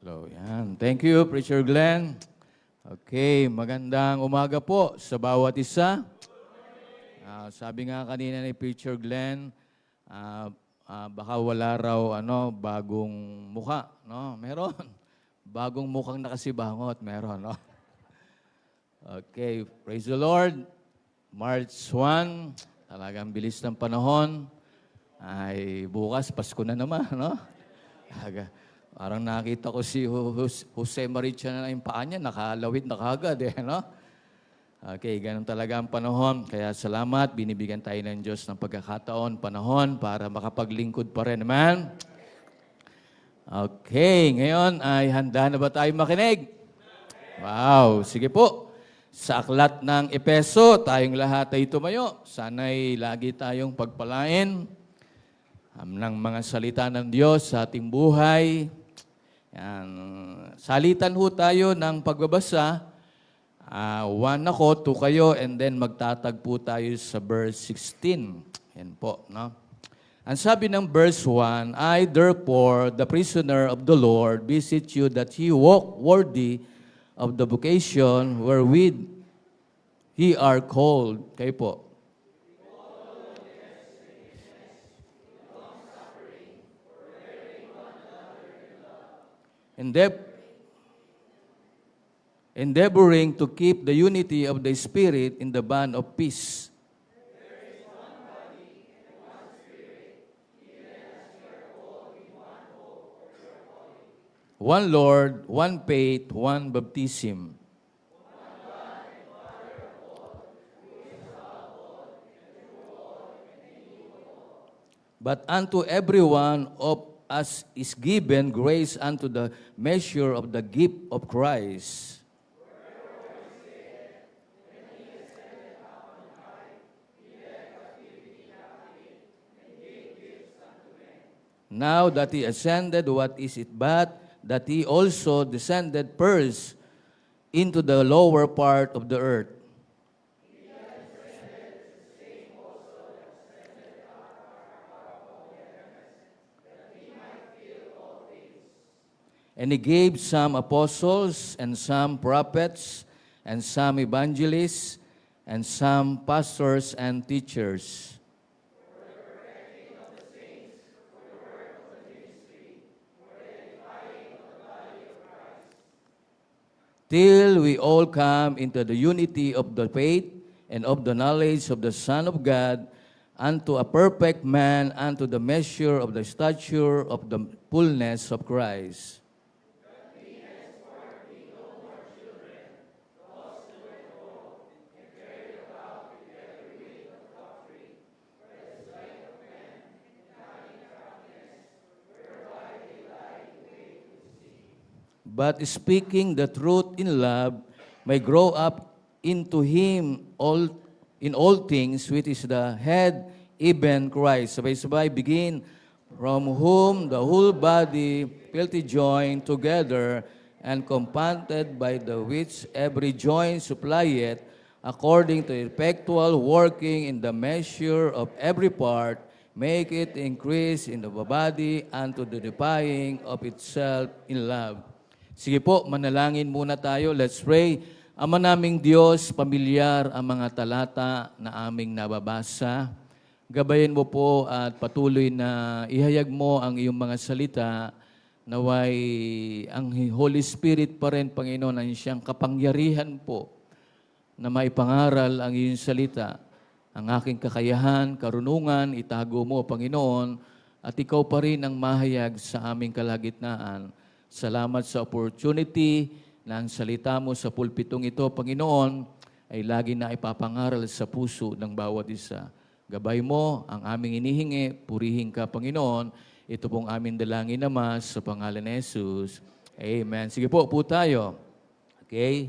Hello, yan. Thank you, Preacher Glenn. Okay, magandang umaga po sa bawat isa. Sabi nga kanina ni Preacher Glenn, baka wala raw bagong muka, no? Meron. Bagong mukhang nakasibangot, meron, no? Okay, praise the Lord. March 1, talagang bilis ng panahon. Ay bukas Pasko na naman, no? Parang nakita ko si Jose Maricha na yung paa niya, nakalawit na kagad no? Okay, ganun talaga ang panahon. Kaya salamat, binibigyan tayo ng Diyos ng pagkakataon, panahon, para makapaglingkod pa rin. Amen? Okay, ngayon ay handa na ba tayo makinig? Wow, sige po. Sa aklat ng Epeso, tayong lahat ay tumayo. Sana'y lagi tayong pagpalain ng mga salita ng Diyos sa ating buhay. Yan. Salitan ho tayo ng pagbabasa. One ako, two kayo, and then magtatagpo tayo sa verse 16. Yan po, no? Ang sabi ng verse 1, I therefore, the prisoner of the Lord, beseech you that ye walk worthy of the vocation wherewith ye are called. Kayo po. Endeavoring to keep the unity of the Spirit in the bond of peace. One Lord, one faith, one baptism. But unto every one of us is given grace unto the measure of the gift of Christ. Now that he ascended, what is it but that he also descended first into the lower part of the earth? And he gave some apostles, and some prophets, and some evangelists, and some pastors and teachers. Till we all come into the unity of the faith and of the knowledge of the Son of God, unto a perfect man, unto the measure of the stature of the fullness of Christ. But speaking the truth in love, may grow up into Him in all things, which is the head, even Christ. Sabay-sabay, begin, from whom the whole body, fitly joined together, and compounded by the which every joint supplieth, according to effectual working in the measure of every part, make it increase in the body unto the edifying of itself in love. Sige po, manalangin muna tayo. Let's pray. Ama naming Diyos, pamilyar ang mga talata na aming nababasa. Gabayan mo po at patuloy na ihayag mo ang iyong mga salita. Naway ang Holy Spirit pa rin, Panginoon, ang siyang kapangyarihan po na maipangaral ang iyong salita. Ang aking kakayahan, karunungan, itago mo, Panginoon, at ikaw pa rin ang mahayag sa aming kalagitnaan. Salamat sa opportunity na ang salita mo sa pulpitong ito, Panginoon, ay lagi na ipapangaral sa puso ng bawat isa. Gabay mo ang aming inihingi, purihin ka, Panginoon. Ito pong aming dalangin naman sa pangalan ni Jesus. Amen. Sige po tayo. Okay?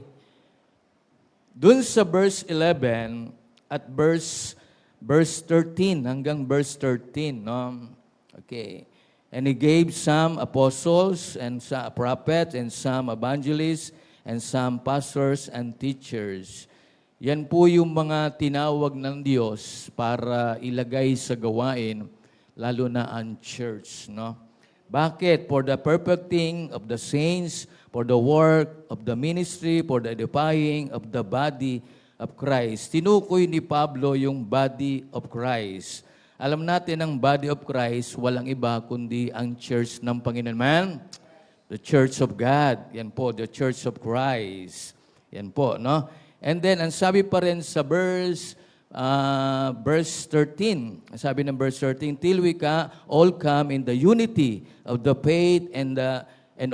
Dun sa verse 11 at verse 13 hanggang verse 13, no? Okay. And he gave some apostles, and some prophets, and some evangelists, and some pastors and teachers. Yan po yung mga tinawag ng Diyos para ilagay sa gawain, lalo na ang church, no? Bakit? For the perfecting of the saints, for the work of the ministry, for the edifying of the body of Christ. Tinukoy ni Pablo yung body of Christ. Alam natin ang body of Christ, walang iba kundi ang church ng Panginoon. Man, the church of God. Yan po, the church of Christ. Yan po, no? And then, ang sabi pa rin sa verse 13, sabi ng verse 13, till we all come in the unity of the faith and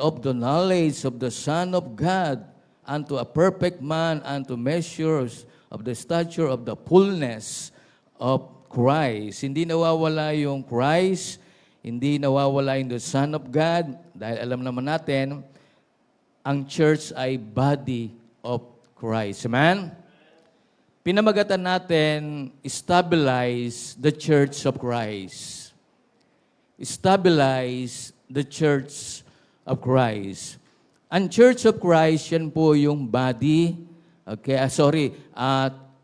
of the knowledge of the Son of God, unto a perfect man, unto measures of the stature of the fullness of Christ. Hindi nawawala yung Christ, hindi nawawala yung the Son of God, dahil alam naman natin, ang church ay body of Christ. Amen? Pinamagatan natin, stabilize the church of Christ. Stabilize the church of Christ. Ang church of Christ, yan po yung body. Okay,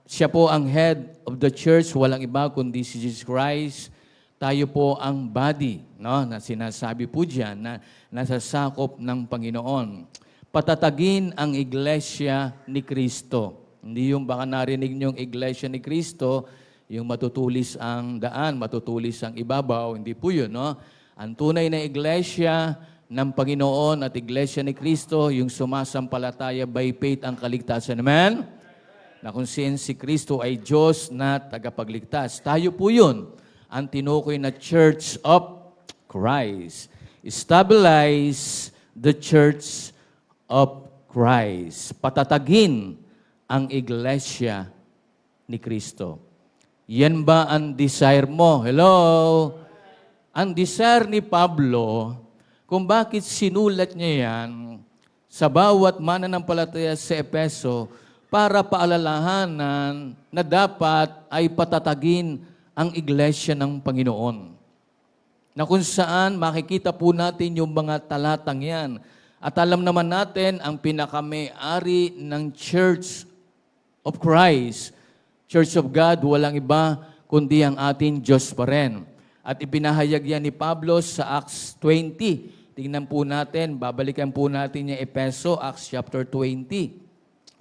siya po ang head of the church, walang iba kundi si Jesus Christ. Tayo po ang body, no? Na sinasabi po diyan na nasasakop ng Panginoon. Patatagin ang iglesia ni Kristo. Hindi yung baka narinig niyong iglesia ni Kristo, yung matutulis ang daan, matutulis ang ibabaw. Hindi po yun, no? Ang tunay na iglesia ng Panginoon at iglesia ni Kristo, yung sumasampalataya by faith ang kaligtasan. Amen? Na kung si Kristo ay Diyos na tagapagligtas. Tayo po yun, ang tinukoy na Church of Christ. Stabilize the Church of Christ. Patatagin ang iglesia ni Kristo. Yan ba ang desire mo? Hello? Ang desire ni Pablo, kung bakit sinulat niya yan sa bawat mananampalataya sa Efeso para paalalahanan na dapat ay patatagin ang iglesia ng Panginoon. Na kung saan makikita po natin yung mga talatang yan. At alam naman natin ang pinakamay-ari ng Church of Christ, Church of God, walang iba kundi ang ating Diyos pa rin. At ipinahayag yan ni Pablo sa Acts 20. Tingnan po natin, babalikan po natin yung Efeso, Acts chapter 20.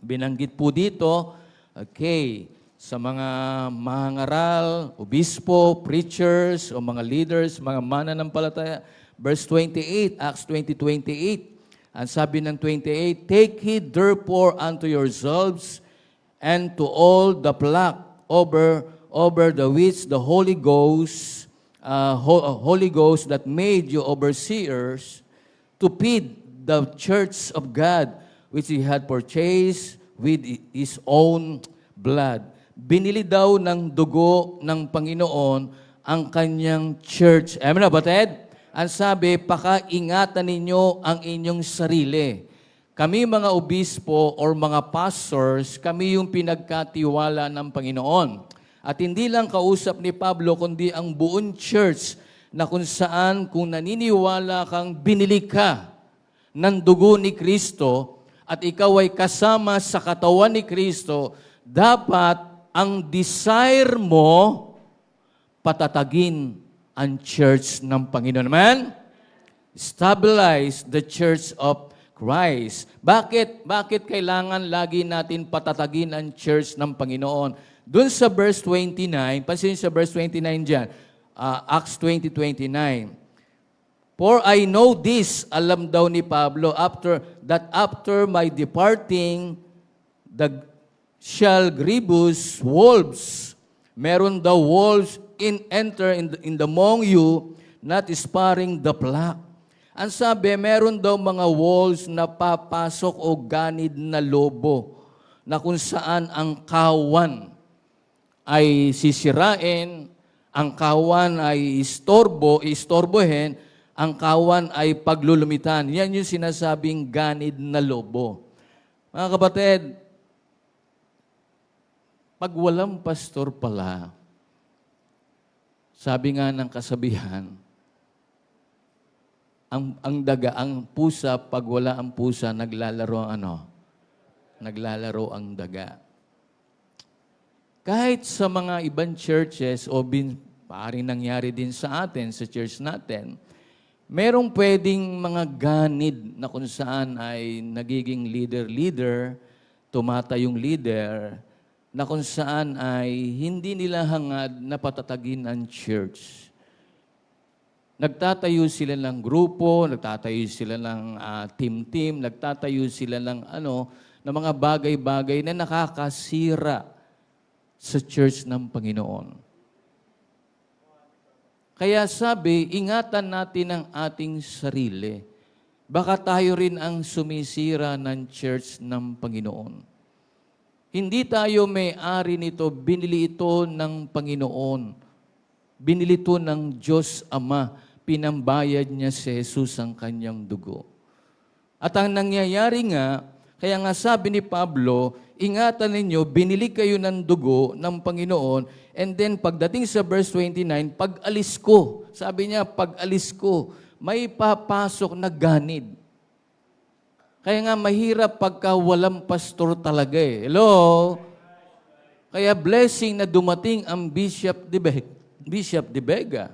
Binanggit po dito, okay, sa mga mangangaral, obispo, preachers, o mga leaders, mga mananampalataya. Verse 28, Acts 20:28. Ang sabi ng 28, take heed therefore unto yourselves and to all the flock over the which the Holy Ghost that made you overseers to feed the church of God, which He had purchased with His own blood. Binili daw ng dugo ng Panginoon ang kanyang church. Amen na ba, Ted? Ang sabi, pakaingatan ninyo ang inyong sarili. Kami mga obispo or mga pastors, kami yung pinagkatiwala ng Panginoon. At hindi lang kausap ni Pablo, kundi ang buong church na kung saan kung naniniwala kang binili ka ng dugo ni Kristo at ikaw ay kasama sa katawan ni Kristo, dapat ang desire mo patatagin ang church ng Panginoon. Amen? Stabilize the church of Christ. Bakit kailangan lagi natin patatagin ang church ng Panginoon? Doon sa verse 29, pansin sa verse 29 dyan, Acts 20:29. For I know this, alam daw ni Pablo, after my departing, shall grievous wolves, meron daw wolves enter in the among you, not sparing the flock. Ang sabi, meron daw mga wolves na papasok o ganid na lobo, na kung saan ang kawan ay sisirain, ang kawan ay istorbohin, ang kawan ay paglulumitan. Yan yung sinasabing ganid na lobo. Mga kapatid, pag walang pastor pala, sabi nga ng kasabihan, ang pusa, pag wala ang pusa, naglalaro ang daga. Kahit sa mga ibang churches, paring nangyari din sa atin, sa church natin, Merong pwedeng mga ganid na kung saan ay nagiging leader-leader, tumatayong leader, na kung saan ay hindi nila hangad na patatagin ang church. Nagtatayo sila ng grupo, nagtatayo sila ng team-team, nagtatayo sila ng ng mga bagay-bagay na nakakasira sa church ng Panginoon. Kaya sabi, ingatan natin ang ating sarili. Baka tayo rin ang sumisira ng church ng Panginoon. Hindi tayo may-ari nito, binili ito ng Panginoon. Binili ito ng Diyos Ama. Pinambayad niya si Jesus ang kanyang dugo. At ang nangyayari nga, kaya nga sabi ni Pablo, ingatan ninyo, binili kayo ng dugo ng Panginoon, and then pagdating sa verse 29, pag-alis ko, sabi niya, pag-alis ko, may papasok na ganid. Kaya nga mahirap pagka walang pastor talaga eh. Hello? Kaya blessing na dumating ang Bishop de Vega.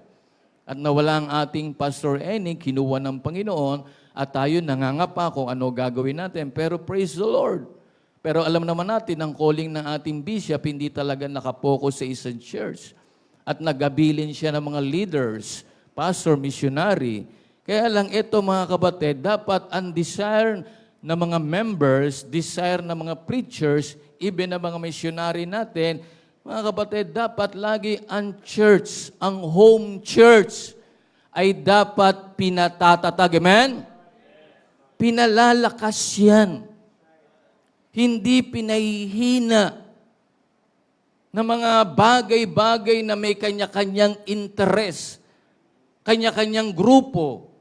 At nawala ang ating Pastor Eni, kinuha ng Panginoon, at tayo nangangapa kung ano gagawin natin. Pero praise the Lord. Pero alam naman natin, ang calling ng ating bishop, hindi talaga nakapokus sa isang church. At nagabilin siya ng mga leaders, pastor, missionary. Kaya lang ito mga kapatid, dapat ang desire ng mga members, desire ng mga preachers, even ng mga missionary natin, mga kapatid, dapat lagi ang church, ang home church, ay dapat pinatatatag. Amen? Pinalalakas yan. Hindi pinahihina ng mga bagay-bagay na may kanya-kanyang interes, kanya-kanyang grupo.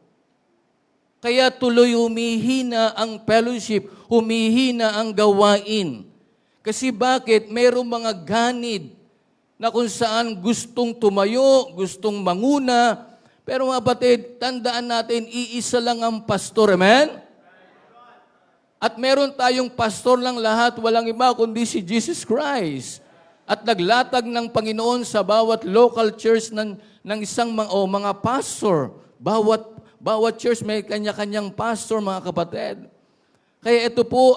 Kaya tuloy humihina ang fellowship, humihina ang gawain. Kasi bakit? Mayroong mga ganid na kung saan gustong tumayo, gustong manguna. Pero mga batid, tandaan natin, iisa lang ang pastor. Amen? At meron tayong pastor lang lahat, walang iba kundi si Jesus Christ. At naglatag ng Panginoon sa bawat local church ng isang mga pastor. Bawat church may kanya-kanyang pastor, mga kapatid. Kaya ito po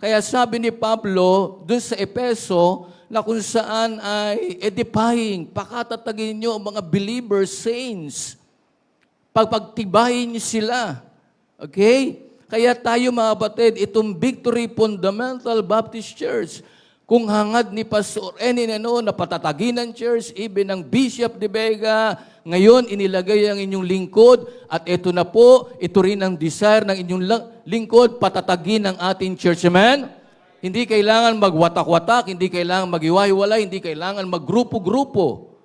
kaya sabi ni Pablo dun sa Epeso na kung saan ay edifying, pakatatagin niyo ang mga believers, saints. Pagpagtibayin niyo sila. Okay? Kaya tayo mga batid, itong Victory Fundamental Baptist Church, kung hangad ni Pastor Eni na patatagin ng church, even ng Bishop de Vega, ngayon inilagay ang inyong lingkod, at ito na po, ito rin ang desire ng inyong lingkod, patatagin ang ating church. Amen? Hindi kailangan magwatak-watak, hindi kailangan magiwahiwalay, hindi kailangan maggrupo-grupo.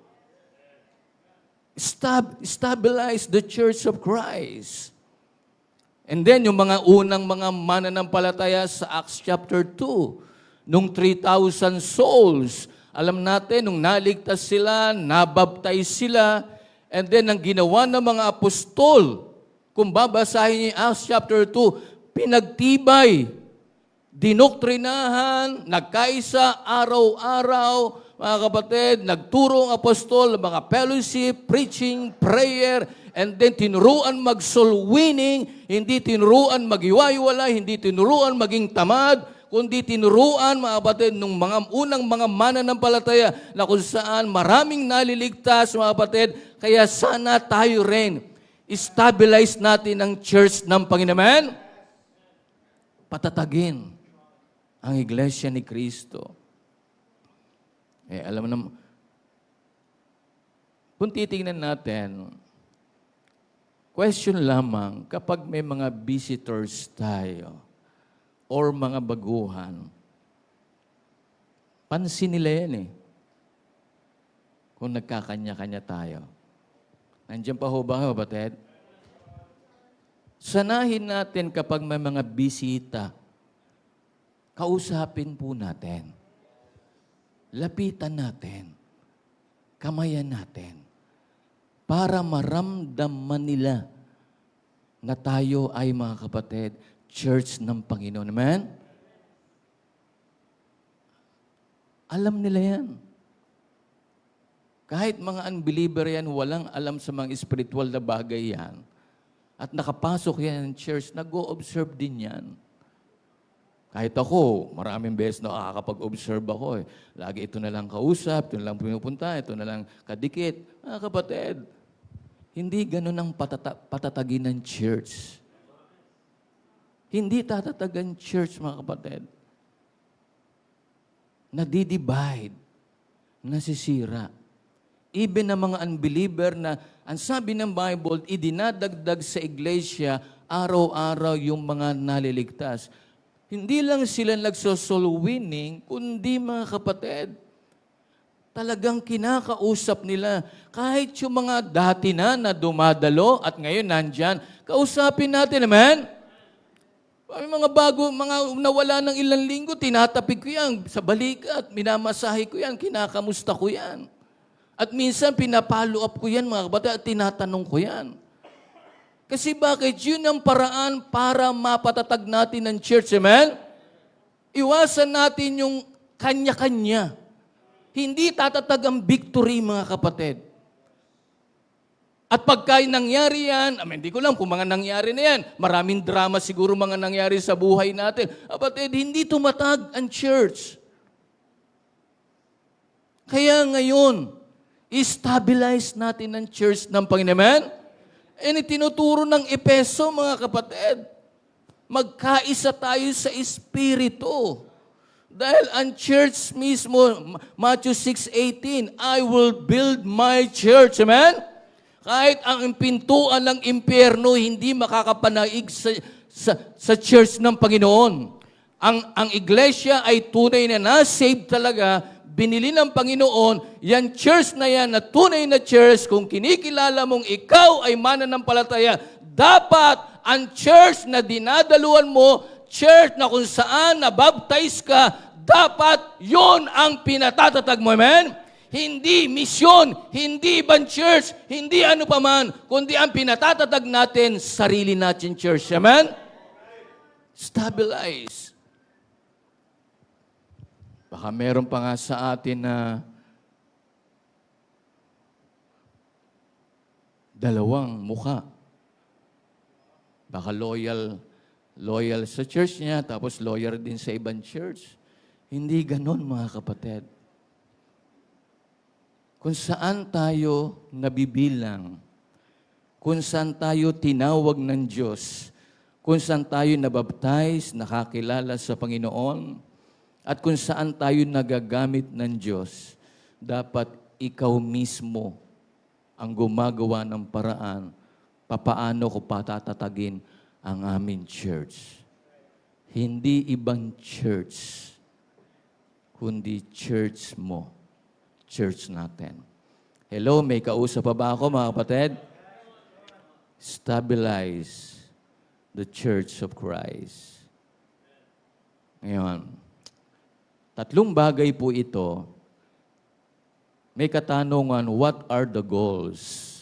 Stabilize the Church of Christ. And then, yung mga unang mga mananampalataya sa Acts chapter 2, nung 3,000 souls, alam natin, nung naligtas sila, nabaptize sila, and then, ang ginawa ng mga apostol, kung babasahin niyo yung Acts chapter 2, pinagtibay, dinoktrinahan, nagkaisa, araw-araw, mga kapatid, nagturo ang apostol, mga fellowship, preaching, prayer, and then tinuruan mag-soul winning, hindi tinuruan mag-iwaywala, hindi tinuruan maging tamad, kundi tinuruan, mga kapatid, nung mga unang mga mananampalataya na kung saan maraming naliligtas, mga kapatid, kaya sana tayo rin, stabilize natin ang church ng Panginoon. Patatagin ang Iglesia ni Cristo. Alam mo naman, kung titingnan natin, question lamang, kapag may mga visitors tayo, or mga baguhan, pansin nila yan eh. Kung nagkakanya-kanya tayo. Nandiyan pa ho ba, kapatid? Sanahin natin kapag may mga bisita, kausapin po natin. Lapitan natin. Kamayan natin. Para maramdaman nila na tayo ay mga kapatid, church ng Panginoon. Amen? Alam nila yan. Kahit mga unbeliever yan, walang alam sa mga spiritual na bagay yan. At nakapasok yan ng church, nag-o-observe din yan. Kahit ako, maraming beses na nakakapag-observe ako. Lagi ito na lang kausap, ito na lang pinupunta, ito na lang kadikit. Mga kapatid, hindi ganun ang patatagin ng church. Hindi tatatagan church, mga kapatid. Nadidivide, nasisira. Even ng mga unbeliever na, ang sabi ng Bible, idinadagdag sa iglesia, araw-araw yung mga naliligtas. Hindi lang sila nagsosoul winning, kundi mga kapatid, talagang kinakausap nila. Kahit yung mga dati na dumadalo at ngayon nandyan, kausapin natin, amen? May mga bago, mga nawala ng ilang linggo, tinatapig ko yan sa balikat, minamasahe ko yan, kinakamusta ko yan. At minsan pinapalo up ko yan, mga kapatid, at tinatanong ko yan. Kasi bakit? Yun ang paraan para mapatatag natin ng church, amen? Iwasan natin yung kanya-kanya. Hindi tatatag ang victory, mga kapatid. At pagka nangyari yan, hindi ko lang kung mga nangyari na yan, maraming drama siguro mga nangyari sa buhay natin. Kapatid, hindi tumatag ang church. Kaya ngayon, stabilize natin ang church ng Panginoon. Tinuturo ng Epeso, mga kapatid, magkaisa tayo sa Espiritu. Dahil ang church mismo, Matthew 6:18, I will build my church. Amen? Kahit ang pintuan ng impyerno, hindi makakapanaig sa church ng Panginoon. Ang iglesia ay tunay na na-save talaga, binili ng Panginoon, yan church na yan, na tunay na church, kung kinikilala mong ikaw ay mananampalataya, dapat ang church na dinadaluan mo, church na kung saan nabaptize ka, dapat yon ang pinatatatag mo. Amen? Hindi misyon, hindi ibang church, hindi ano paman, kundi ang pinatatatag natin, sarili natin church. Amen? Stabilize. Baka meron pa nga sa atin na dalawang mukha. Baka loyal sa church niya, tapos loyal din sa ibang church. Hindi ganon, mga kapatid. Kung saan tayo nabibilang, kung saan tayo tinawag ng Diyos, kung saan tayo nabaptize, nakakilala sa Panginoon, at kung saan tayo nagagamit ng Diyos, dapat ikaw mismo ang gumagawa ng paraan papaano ko patatatagin ang aming church. Hindi ibang church, kundi church mo. Church natin. Hello, may kausap pa ba ako, mga kapatid? Stabilize the Church of Christ. Ngayon, tatlong bagay po ito. May katanungan, what are the goals?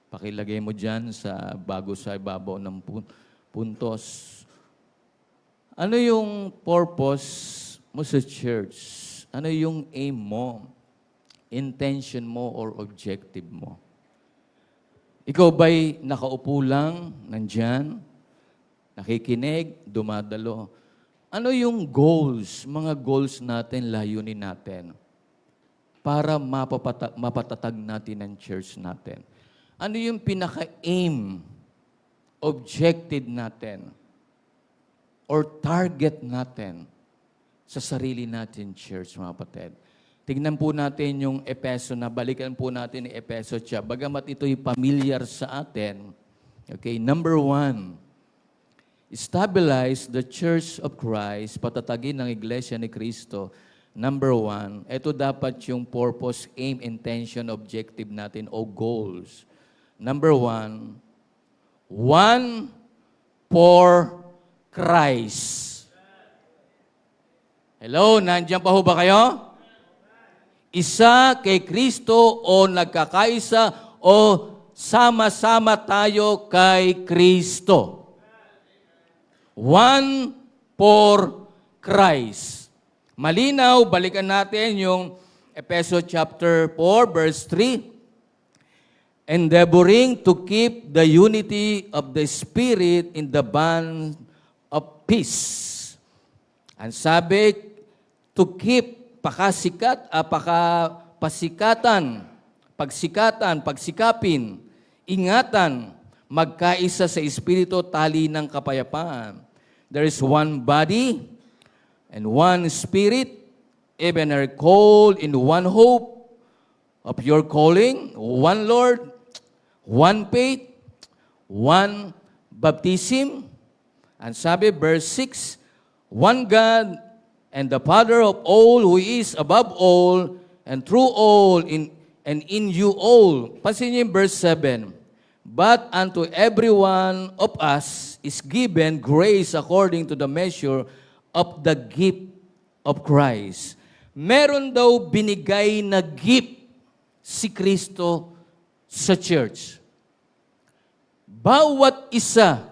Pakilagay mo dyan bago sa ibabaw ng puntos. Ano yung purpose mo sa church? Ano yung aim mo? Intention mo or objective mo. Ikaw ba'y nakaupo lang, nandyan, nakikinig, dumadalo? Ano yung goals, mga goals natin, layunin natin, para mapatatag natin ang church natin? Ano yung pinaka-aim, objective natin, or target natin sa sarili natin, church, mga kapatid? Tignan po natin yung Epeso, na balikan po natin ni Epeso siya. Bagamat ito'y familiar sa atin. Okay, number 1, stabilize the Church of Christ, patatagin ng Iglesia ni Cristo. Number 1, ito dapat yung purpose, aim, intention, objective natin o goals. Number 1, one for Christ. Hello, nandiyan pa ho ba kayo? Isa kay Kristo o nagkakaisa o sama-sama tayo kay Kristo. One for Christ. Malinaw, balikan natin yung Ephesians chapter 4, verse 3. Endeavoring to keep the unity of the Spirit in the bond of peace. Ang sabi, to keep, pagsikapin, ingatan, magkaisa sa Espiritu, tali ng kapayapaan. There is one body and one Spirit, even are called in one hope of your calling, one Lord, one faith, one baptism. And sabi, verse 6, one God and the Father of all, who is above all and through all and in you all. Pansin niyo yung verse 7. But unto every one of us is given grace according to the measure of the gift of Christ. Meron daw binigay na gift si Kristo sa church. Bawat isa,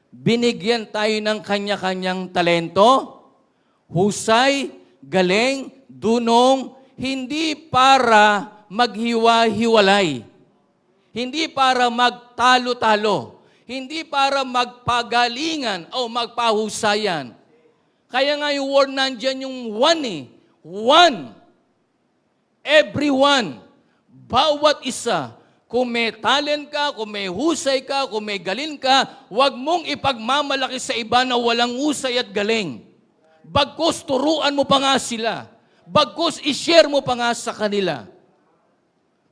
binigyan tayo ng kanya-kanyang talento, husay, galing, dunong, hindi para maghiwa-hiwalay, hindi para magtalo-talo, hindi para magpagalingan o magpahusayan. Kaya nga yung word nandyan yung one eh. One. Everyone. Bawat isa. Kung may talent ka, kung may husay ka, kung may galing ka, huwag mong ipagmamalaki sa iba na walang husay at galing. Bagkus, turuan mo pa nga sila. Bagkus, ishare mo pa nga sa kanila.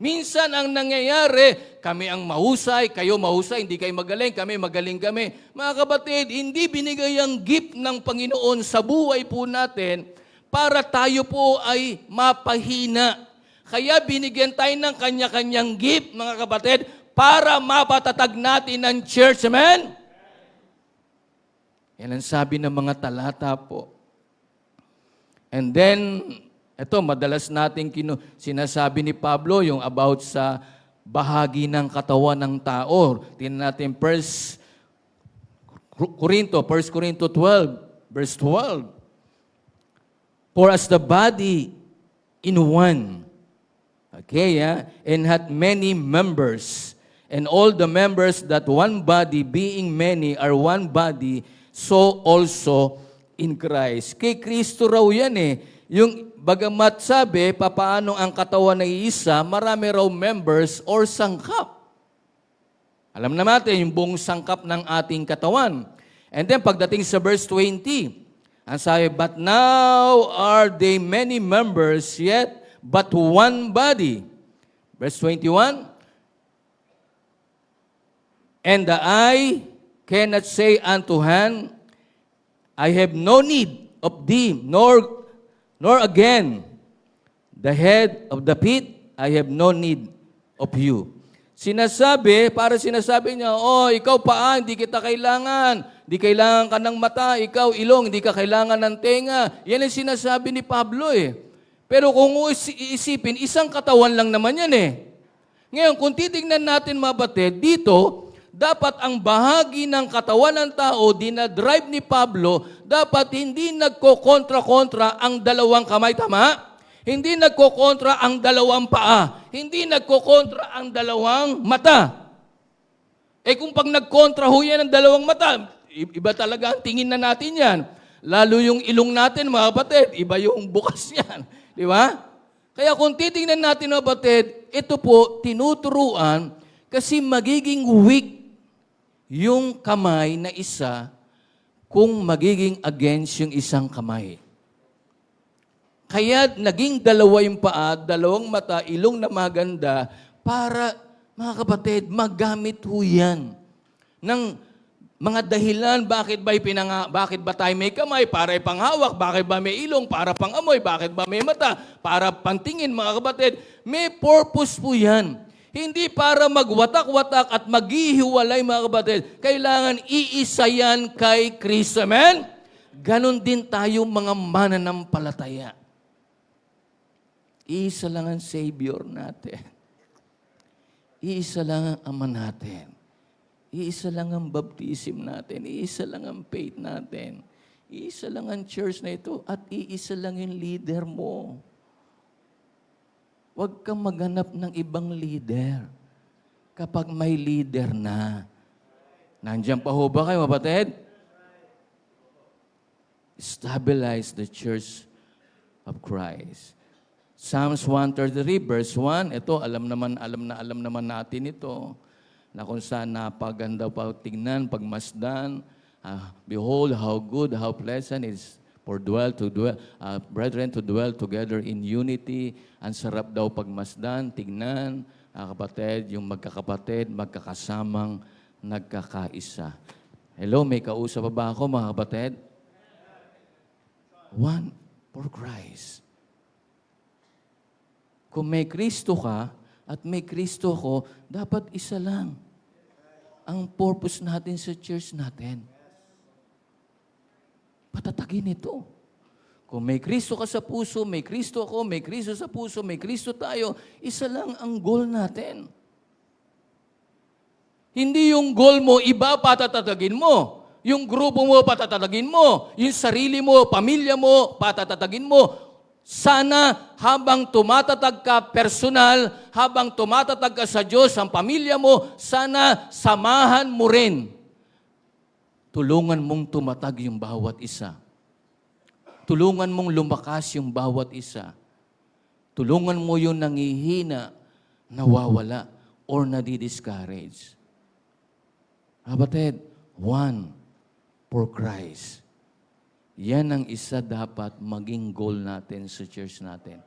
Minsan ang nangyayari, kami ang mahusay, kayo mahusay, hindi kayo magaling, kami magaling kami. Mga kapatid, hindi binigay ang gift ng Panginoon sa buhay po natin para tayo po ay mapahina. Kaya binigyan tayo ng kanya-kanyang gift, mga kapatid, para mapatatag natin ang church. Amen? Yan ang sabi ng mga talata po. And then, ito, madalas natin sinasabi ni Pablo yung about sa bahagi ng katawan ng tao. Tingnan natin 1 Corinto 12, verse 12. For as the body in one, okay, and had many members, and all the members that one body, being many, are one body, so also in Christ. Kay Kristo raw yan eh. Yung bagamat sabi, papaano ang katawan na iisa, marami raw members or sangkap. Alam na natin yung buong sangkap ng ating katawan. And then pagdating sa verse 20, ang sabi, but now are they many members, yet but one body. Verse 21, and the eye cannot say unto hand, I have no need of thee, nor again, the head of the feet, I have no need of you. Sinasabi, para sinasabi niya, oh, ikaw paa, hindi kita kailangan. Hindi kailangan ka ng mata, ikaw ilong, hindi ka kailangan ng tenga. Yan ang sinasabi ni Pablo eh. Pero kung iisipin, isang katawan lang naman yan eh. Ngayon, kung titignan natin mga batid, dito, dapat ang bahagi ng katawan ng tao, dinadrive ni Pablo, dapat hindi nagko-kontra-kontra ang dalawang kamay, tama? Hindi nagko-kontra ang dalawang paa. Hindi nagko-kontra ang dalawang mata. Eh kung pag nagkontra ho yan ang dalawang mata, iba talaga ang tingin na natin yan. Lalo yung ilong natin, mga batid, iba yung bukas yan. Di ba? Kaya kung titingnan natin, mga batid, ito po, tinuturuan kasi magiging weak yung kamay na isa kung magiging against yung isang kamay. Kaya naging dalawa yung paa, dalawang mata, ilong na maganda para, mga kapatid, magamit ho yan ng mga dahilan, bakit ba tayo may kamay? Para ipanghawak. Bakit ba may ilong? Para pangamoy. Bakit ba may mata? Para pantingin, mga kapatid. May purpose po yan. Hindi para magwatak-watak at maghihiwalay, mga kapatid. Kailangan iisa yan kay Kristo. Amen? Ganon din tayo mga mananampalataya. Iisa lang ang Savior natin. Iisa lang ang Ama natin. Iisa lang ang baptism natin. Iisa lang ang faith natin. Iisa lang ang church na ito. At iisa lang yung leader mo. Huwag kang maghanap ng ibang leader kapag may leader na. Nandiyan pa ho ba kayo, kapatid? Stabilize the church of Christ. Psalms 133 verse 1, ito alam naman natin ito, na kung saan napaganda pa tingnan, pagmasdan, behold how good, how pleasant is for brethren to dwell together in unity. Ang sarap daw pagmasdan, tingnan, kapatid, yung magkakapatid, magkakasamang nagkakaisa. Hello, may kausap pa ba ako, mga kapatid? One for Christ. Kung may Kristo ka at may Kristo ko, dapat isa lang ang purpose natin sa church natin. Patatagin ito. Kung may Kristo ka sa puso, may Kristo ako, may Kristo sa puso, may Kristo tayo, isa lang ang goal natin. Hindi yung goal mo, iba patatatagin mo. Yung grupo mo, patatatagin mo. Yung sarili mo, pamilya mo, patatatagin mo. Sana habang tumatatag ka personal, habang tumatatag ka sa Diyos, ang pamilya mo, sana samahan mo rin. Tulungan mong tumatag yung bawat isa. Tulungan mong lumakas yung bawat isa. Tulungan mo yung nangihina, nawawala, or nadi-discourage. Kapatid, one for Christ. Yan ang isa dapat maging goal natin sa church natin.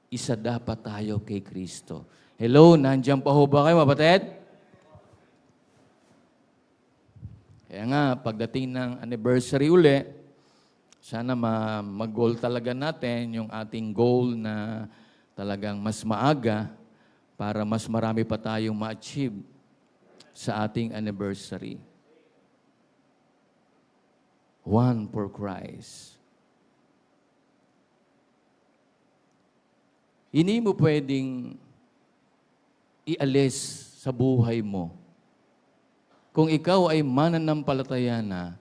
Isa dapat tayo kay Kristo. Hello, nandiyan pa ho ba kayo, kapatid? Kaya nga, pagdating ng anniversary uli, sana mag-goal talaga natin yung ating goal na talagang mas maaga para mas marami pa tayong ma-achieve sa ating anniversary. One for Christ. Hindi mo pwedeng ialis sa buhay mo. Kung ikaw ay mananampalataya na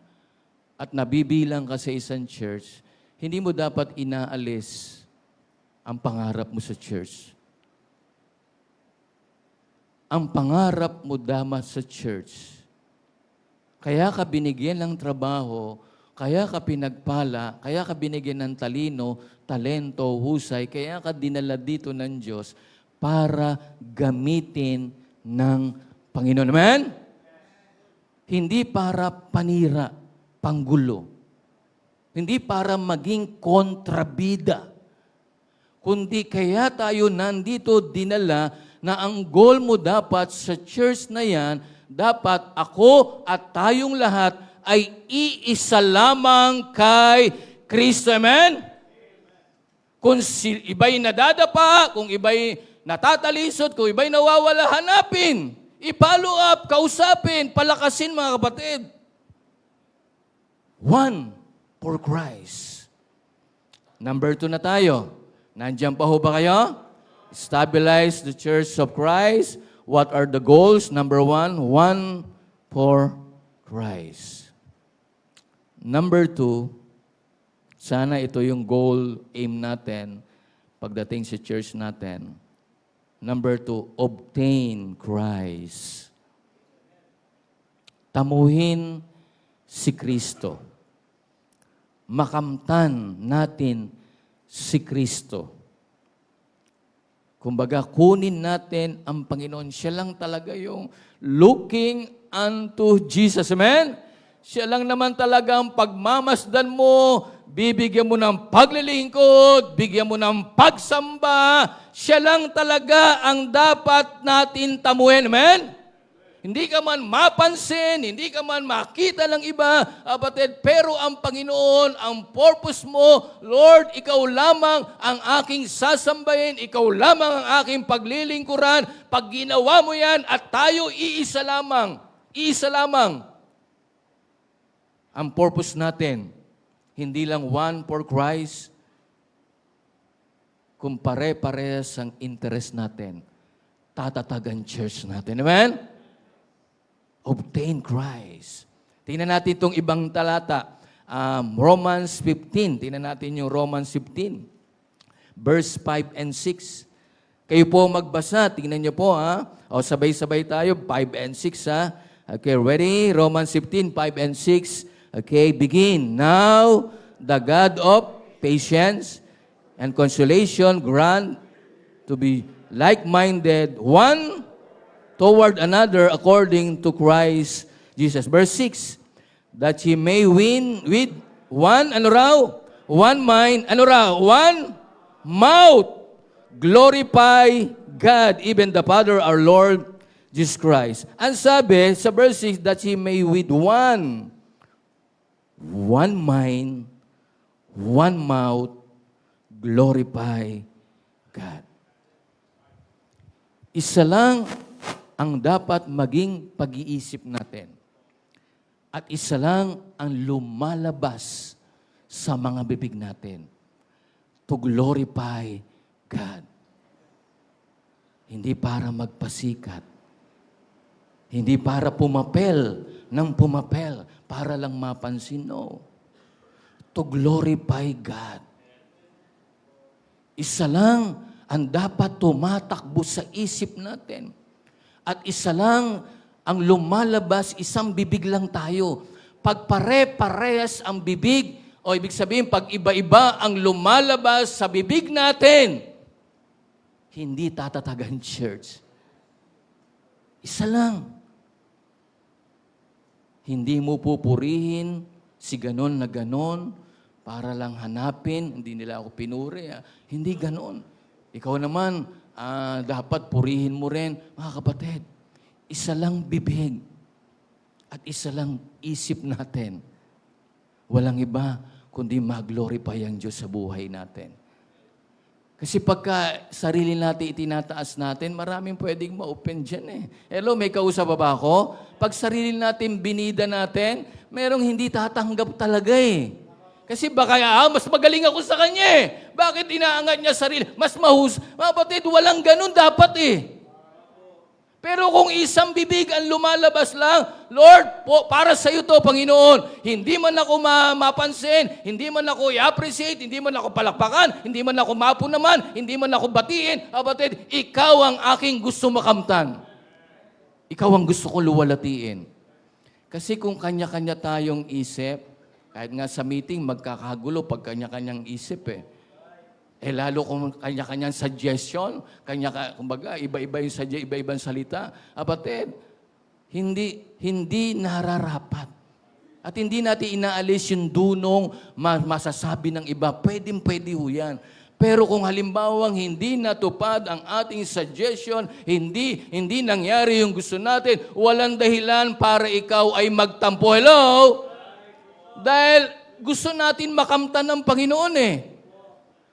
at nabibilang ka sa isang church, hindi mo dapat inaalis ang pangarap mo sa church. Ang pangarap mo dapat sa church, kaya ka binigyan ng trabaho, kaya ka pinagpala, kaya ka binigyan ng talino, talento, husay, kaya ka dinala dito ng Diyos para gamitin ng Panginoon. Amen? Hindi para panira, panggulo. Hindi para maging kontrabida. Kundi kaya tayo nandito dinala na ang goal mo dapat sa church na yan, dapat ako at tayong lahat ay iisa lamang kay Kristo. Amen? Kung iba'y nadadapa, kung iba'y natatalisod, kung iba'y nawawala, hanapin, i-follow up, kausapin, palakasin mga kapatid. One for Christ. Number 2 na tayo. Nandiyan pa ho ba kayo? Stabilize the Church of Christ. What are the goals? Number 1, one for Christ. Number 2, sana ito yung goal, aim natin pagdating sa church natin. Number 2, obtain Christ. Tamuhin si Kristo. Makamtan natin si Kristo. Kumbaga, kunin natin ang Panginoon. Siya lang talaga yung looking unto Jesus. Amen? Siya lang naman talaga ang pagmamasdan mo, bibigyan mo ng paglilingkod, bigyan mo ng pagsamba. Siya lang talaga ang dapat natin tamuhin. Amen? Hindi ka man mapansin, hindi ka man makita ng iba, kapatid, pero ang Panginoon, ang purpose mo, Lord, ikaw lamang ang aking sasambahin, ikaw lamang ang aking paglilingkuran. Pag ginawa mo yan at tayo iisa lamang, ang purpose natin, hindi lang one for Christ, kung pare-parehas ang interest natin, tatatagan church natin. Amen? Obtain Christ. Tingnan natin itong ibang talata. Romans 15. Tingnan natin yung Romans 15. Verse 5 and 6. Kayo po magbasa. Tingnan niyo po, ha? O, sabay-sabay tayo. 5 and 6, ha? Okay, ready? Romans 15, 5 and 6. Okay, begin. Now, the God of patience and consolation grant to be like-minded, one toward another according to Christ Jesus. Verse 6, that ye may win with one, ano raw? One mind, ano raw? One mouth. Glorify God, even the Father, our Lord Jesus Christ. Ang sabi sa verse 6, that ye may with one mind, one mouth, glorify God. Isa lang ang dapat maging pag-iisip natin. At isa lang ang lumalabas sa mga bibig natin. To glorify God. Hindi para magpasikat. Hindi para pumapel ng pumapel para lang mapansin. No. To glorify God. Isa lang ang dapat tumatakbo sa isip natin. At isa lang ang lumalabas, isang bibig lang tayo. Pag pare-parehas ang bibig, o ibig sabihin, pag iba-iba ang lumalabas sa bibig natin, hindi tatatagan church. Isa lang. Hindi mo pupurihin si ganon na ganon para lang hanapin, hindi nila ako pinuri. Hindi ganon. Ikaw naman, dapat purihin mo rin. Mga kapatid, isa lang bibig at isa lang isip natin. Walang iba kundi mag-glorify ang Diyos sa buhay natin. Kasi pagka sarili natin itinataas natin, maraming pwedeng ma-open dyan eh. Hello, may kausap ba ako? Pag sarili natin binida natin, merong hindi tatanggap talaga eh. Kasi baka, mas magaling ako sa kanya eh. Bakit inaangat niya sarili? Mas mahus. Mga kapatid, walang ganun dapat eh. Pero kung isang bibig ang lumalabas lang, Lord, para sa iyo to, Panginoon, hindi man ako mapansin, hindi man ako i-appreciate, hindi man ako palakpakan, hindi man ako mapunaman, hindi man ako batiin, kapatid, ikaw ang aking gusto makamtan. Ikaw ang gusto ko luwalatiin. Kasi kung kanya-kanya tayong isip, kahit nga sa meeting, magkakagulo pag kanya-kanyang isip eh. Lalo kung kanya-kanyang suggestion, kumbaga, iba-ibang salita. Kapatid, hindi nararapat. At hindi natin inaalis yung dunong masasabi ng iba. Pwede ho yan. Pero kung halimbawang hindi natupad ang ating suggestion, hindi nangyari yung gusto natin, walang dahilan para ikaw ay magtampo. Hello? Dahil gusto natin makamtan ng Panginoon eh.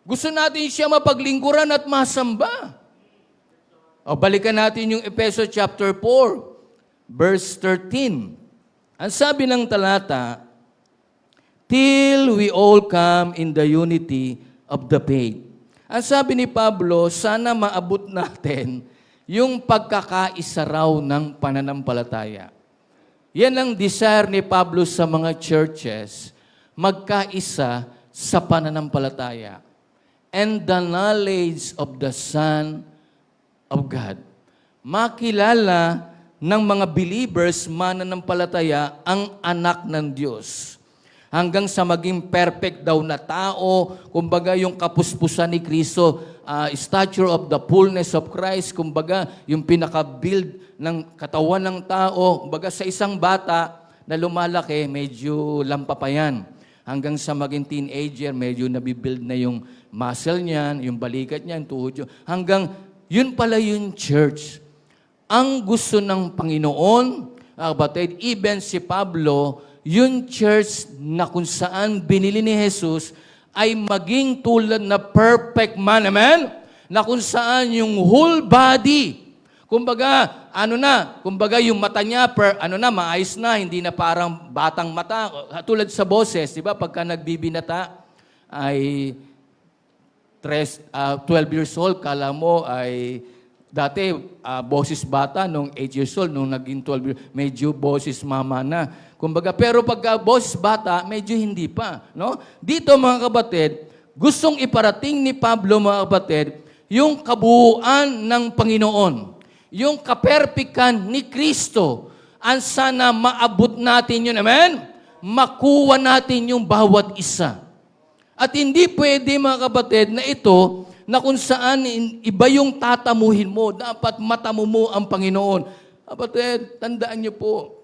Gusto natin siya mapaglingkuran at masamba. O, balikan natin yung Efeso chapter 4, verse 13. Ang sabi ng talata, till we all come in the unity of the faith. Ang sabi ni Pablo, sana maabot natin yung pagkakaisa raw ng pananampalataya. Yan ang desire ni Pablo sa mga churches, magkaisa sa pananampalataya. And the knowledge of the Son of God. Makilala ng mga believers, mananampalataya, ang anak ng Diyos. Hanggang sa maging perfect daw na tao, kumbaga yung kapuspusan ni Kristo, stature of the fullness of Christ, kumbaga yung pinaka-build ng katawan ng tao, kumbaga sa isang bata na lumalaki, medyo lampa pa yan. Hanggang sa maging teenager, medyo nabibuild na yung muscle niyan, yung balikat niyan, tuhod yun. Hanggang, yun pala yung church. Ang gusto ng Panginoon, kapatid, even si Pablo, yung church na kung saan binili ni Jesus, ay maging tulad na perfect man, amen? Na kung saan yung whole body, kumbaga, kumbaga yung mata niya, maayos na, hindi na parang batang mata. Tulad sa boses, di ba, pagka nagbibinata, ay 12 years old, kala mo ay, dati, boses bata, nung 8 years old, nung naging 12 years, medyo boses mama na. Kumbaga, pero pagka boses bata, medyo hindi pa. No? Dito, mga kapatid, gustong iparating ni Pablo, mga kapatid, yung kabuuan ng Panginoon, yung kaperpikan ni Kristo, ang sana maabot natin yun, amen? Makuha natin yung bawat isa. At hindi pwede, mga kapatid, na ito, na kung saan iba yung tatamuhin mo, dapat matamu mo ang Panginoon. Kapatid, tandaan niyo po,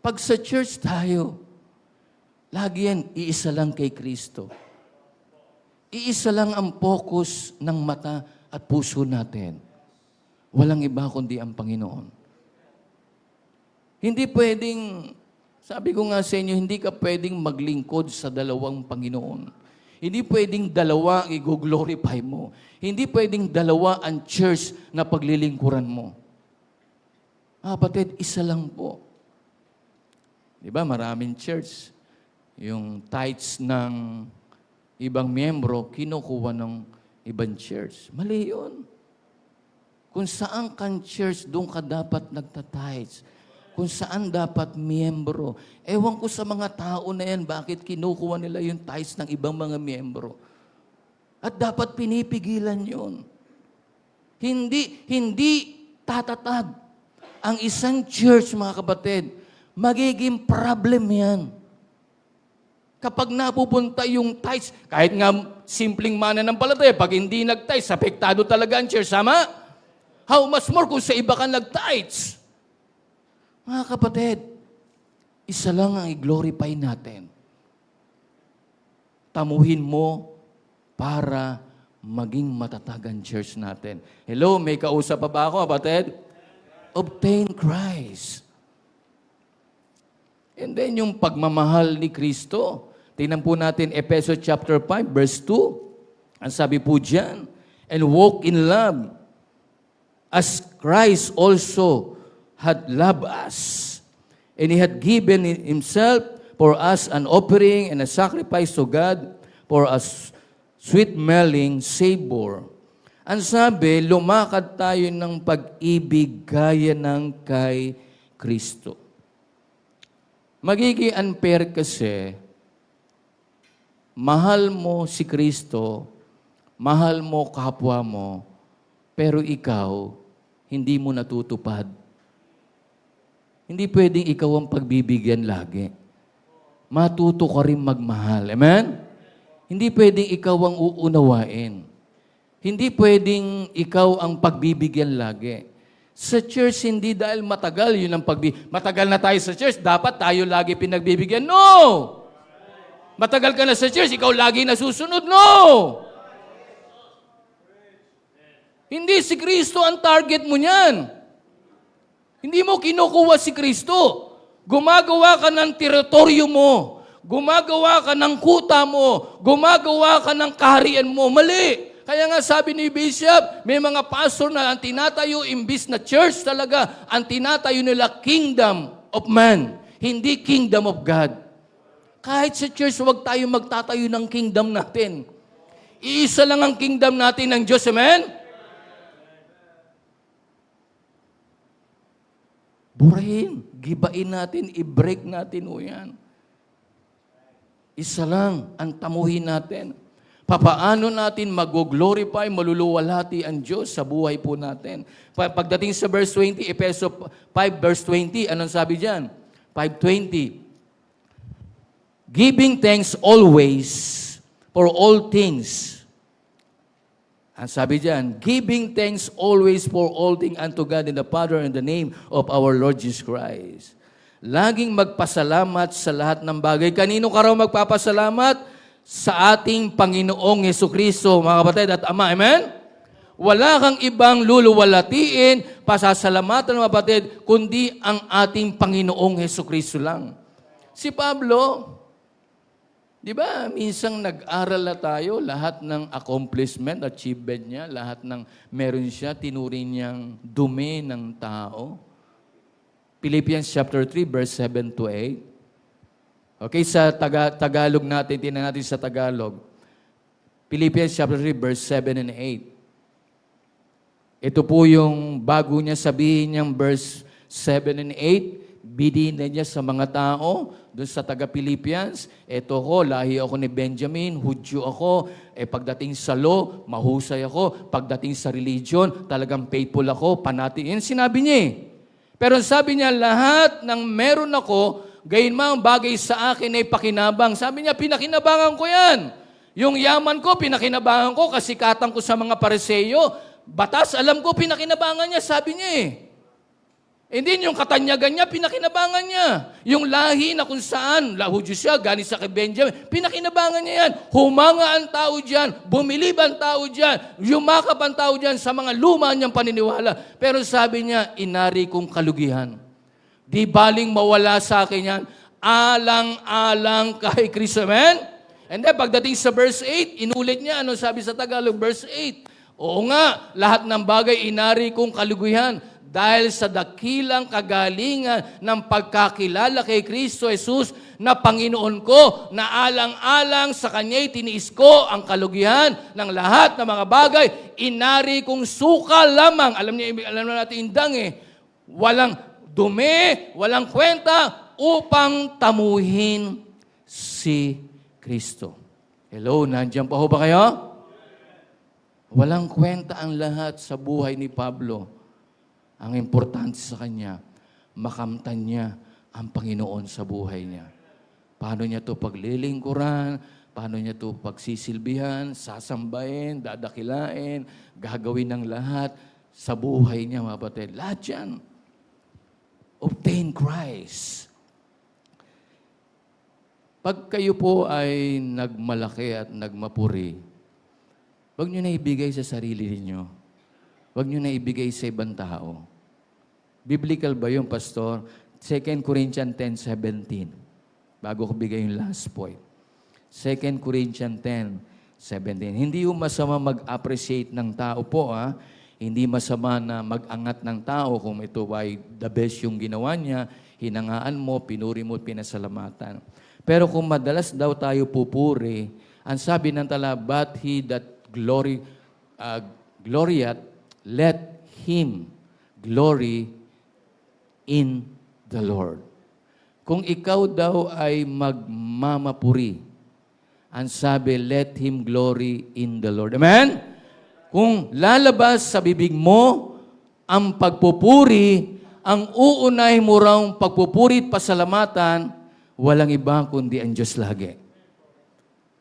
pag sa church tayo, lagi yan, iisa lang kay Kristo. Iisa lang ang focus ng mata at puso natin. Walang iba kundi ang Panginoon. Hindi pwedeng, sabi ko nga sa inyo, hindi ka pwedeng maglingkod sa dalawang Panginoon. Hindi pwedeng dalawa ang i-glorify mo. Hindi pwedeng dalawa ang church na paglilingkuran mo. Kapatid, isa lang po. Di ba, maraming church. Yung tithes ng ibang miyembro, kinukuha ng ibang church. Mali yun. Kung saan kang church, doon ka dapat nagtatides. Kung saan dapat miyembro. Ewan ko sa mga tao na yan, bakit kinukuha nila yung tithes ng ibang mga miyembro. At dapat pinipigilan yun. Hindi tatatag. Ang isang church, mga kapatid, magiging problem yan. Kapag napupunta yung tithes, kahit nga simpleng mananampalataya, pag hindi nag-tithes, apektado talaga ang church. Sama? How much more kung sa iba ka nag-tithes? Mga kapatid, isa lang ang i-glorify natin. Tamuhin mo para maging matatag ang church natin. Hello, may kausap pa ba ako, kapatid? Obtain Christ. And then yung pagmamahal ni Kristo. Tingnan po natin Ephesians chapter 5, verse 2. Ang sabi po diyan, and walk in love, as Christ also had loved us. And He had given Himself for us an offering and a sacrifice to God for a sweet-smelling savor. Ang sabi, lumakad tayo ng pag-ibig gaya ng kay Kristo. Magiging unfair kasi, mahal mo si Kristo, mahal mo kapwa mo, pero ikaw, hindi mo natutupad. Hindi pwedeng ikaw ang pagbibigyan lagi. Matuto ka rin magmahal. Amen? Hindi pwedeng ikaw ang uunawain. Hindi pwedeng ikaw ang pagbibigyan lagi. Sa church, hindi dahil matagal, yun ang matagal na tayo sa church, dapat tayo lagi pinagbibigyan. No! Matagal ka na sa church, ikaw lagi nasusunod. No! Hindi si Kristo ang target mo niyan. Hindi mo kinukuha si Kristo. Gumagawa ka ng teritoryo mo. Gumagawa ka ng kuta mo. Gumagawa ka ng kaharian mo. Mali! Kaya nga sabi ni Bishop, may mga pastor na ang tinatayo, imbis na church talaga, ang tinatayo nila kingdom of man, hindi kingdom of God. Kahit sa church, huwag tayo magtatayo ng kingdom natin. Iisa lang ang kingdom natin ng Diyos, amen? Burahin, gibain natin, i-break natin o yan. Isa lang ang tamuhin natin. Papaano natin mag-glorify, maluluwalhati ang Diyos sa buhay po natin. Pagdating sa verse 20, Efeso 5 verse 20, anong sabi diyan? 5:20. Giving thanks always for all things. Ang sabi diyan, giving thanks always for all things unto God and the Father in the name of our Lord Jesus Christ. Laging magpasalamat sa lahat ng bagay. Kanino ka raw magpapasalamat? Sa ating Panginoong Hesukristo, mga kapatid at Ama. Amen? Wala kang ibang luluwalatiin, pasasalamatan mga kapatid, kundi ang ating Panginoong Hesukristo lang. Si Pablo, di ba, minsang nag-aral na tayo, lahat ng accomplishment, achievement niya, lahat ng meron siya, tinuring niyang dumi ng tao. Philippians chapter 3, verse 7 to 8. Okay, sa Tagalog natin, tingnan natin sa Tagalog. Philippians chapter 3, verse 7 and 8. Ito po yung bago niya sabihin niyang verse 7 and 8. Bidin na niya sa mga tao, doon sa taga-Philippians, eto ko, lahi ako ni Benjamin, Hudyo ako, pagdating sa law, mahusay ako, pagdating sa religion, talagang faithful ako, panati. Yan sinabi niya eh. Pero sabi niya, lahat ng meron ako, gayon mang bagay sa akin ay pakinabang. Sabi niya, pinakinabangan ko yan. Yung yaman ko, pinakinabangan ko, kasikatan ko sa mga Pariseyo. Batas, alam ko, pinakinabangan niya, sabi niya eh. Hindi yung katanyagan niya, pinakinabangan niya. Yung lahi na kung saan, Hudyo siya, galing sa kay Benjamin, pinakinabangan niya yan. Humanga ang tao dyan, bumilib ang tao dyan, yumakap ang tao dyan sa mga luma niyang paniniwala. Pero sabi niya, inari kong kalugihan. Di baling mawala sa akin yan, alang-alang kay Kristo. Amen? And then, pagdating sa verse 8, inulit niya, ano sabi sa Tagalog, verse 8, oo nga, lahat ng bagay inari kong kalugihan, dahil sa dakilang kagalingan ng pagkakilala kay Kristo Jesus na Panginoon ko, na alang-alang sa Kanya'y tiniis ko ang kalugihan ng lahat ng mga bagay, inari kong suka lamang. Alam natin indang eh, walang dumi, walang kwenta, upang tamuhin si Kristo. Hello, nandiyan pa ho ba kayo? Walang kwenta ang lahat sa buhay ni Pablo. Ang importante sa kanya, makamtan niya ang Panginoon sa buhay niya. Paano niya ito paglilingkuran, paano niya ito pagsisilbihan, sasambahin, dadakilain, gagawin ng lahat sa buhay niya, mga kapatid. Lahat yan. Obtain Christ. Pag kayo po ay nagmalaki at nagmapuri, huwag niyo na ibigay sa sarili niyo. Huwag niyo na ibigay sa ibang tao. Biblical ba yung pastor? 2 Corinthians 10:17. Bago ko bigay yung last point. 2 Corinthians 10:17. Hindi yung masama mag-appreciate ng tao po, ha? Hindi masama na mag-angat ng tao kung ito ay the best yung ginawa niya, hinangaan mo, pinuri mo, pinasalamatan. Pero kung madalas daw tayo pupuri, ang sabi ng tala, but he that glorieth, let him glory in the Lord. Kung ikaw daw ay magmamapuri, ang sabi, let him glory in the Lord. Amen? Kung lalabas sa bibig mo ang pagpupuri, ang uunay mo raw pagpupuri at pasalamatan, walang iba kundi ang Diyos lagi.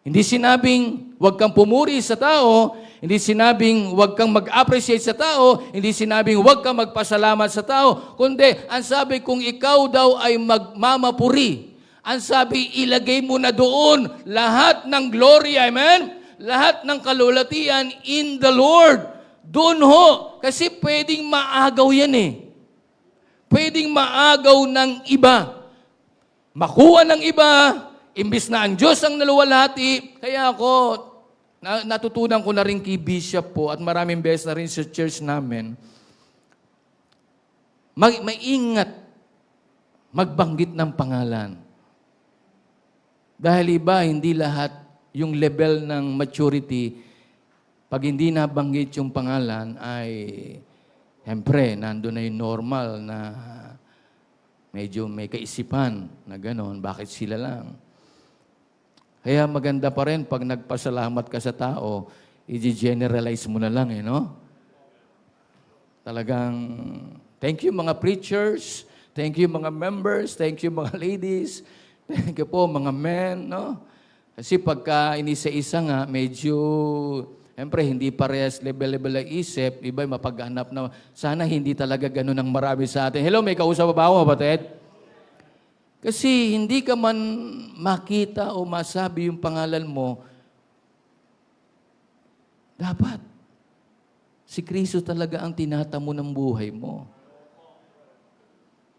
Hindi sinabing huwag kang pumuri sa tao, hindi sinabing huwag kang mag-appreciate sa tao, hindi sinabing huwag kang magpasalamat sa tao, kundi ang sabi kung ikaw daw ay magmamapuri, ang sabi ilagay mo na doon lahat ng glory, amen? Lahat ng kalulatian in the Lord. Doon ho, kasi pwedeng maagaw yan eh. Pwedeng maagaw ng iba. Makuha ng iba, imbis na ang Diyos ang naluwalhati, kaya ako, natutunan ko na rin kay Bishop po at maraming beses na rin sa church namin, maingat magbanggit ng pangalan. Dahil iba, hindi lahat yung level ng maturity, pag hindi nabanggit yung pangalan, ay, siyempre, nandun na yung normal na medyo may kaisipan na gano'n, bakit sila lang? Kaya maganda pa rin pag nagpasalamat ka sa tao, i-generalize mo na lang, no? Talagang, thank you mga preachers, thank you mga members, thank you mga ladies, thank you po mga men, no? Kasi pagka inisa-isa nga, medyo, siyempre, hindi parehas level-level ang isip, iba mapaghanap na, sana hindi talaga ganun ang marami sa atin. Hello, may kausap ba ako, kapatid? Kasi hindi ka man makita o masabi yung pangalan mo, dapat si Kristo talaga ang tinatamo ng buhay mo.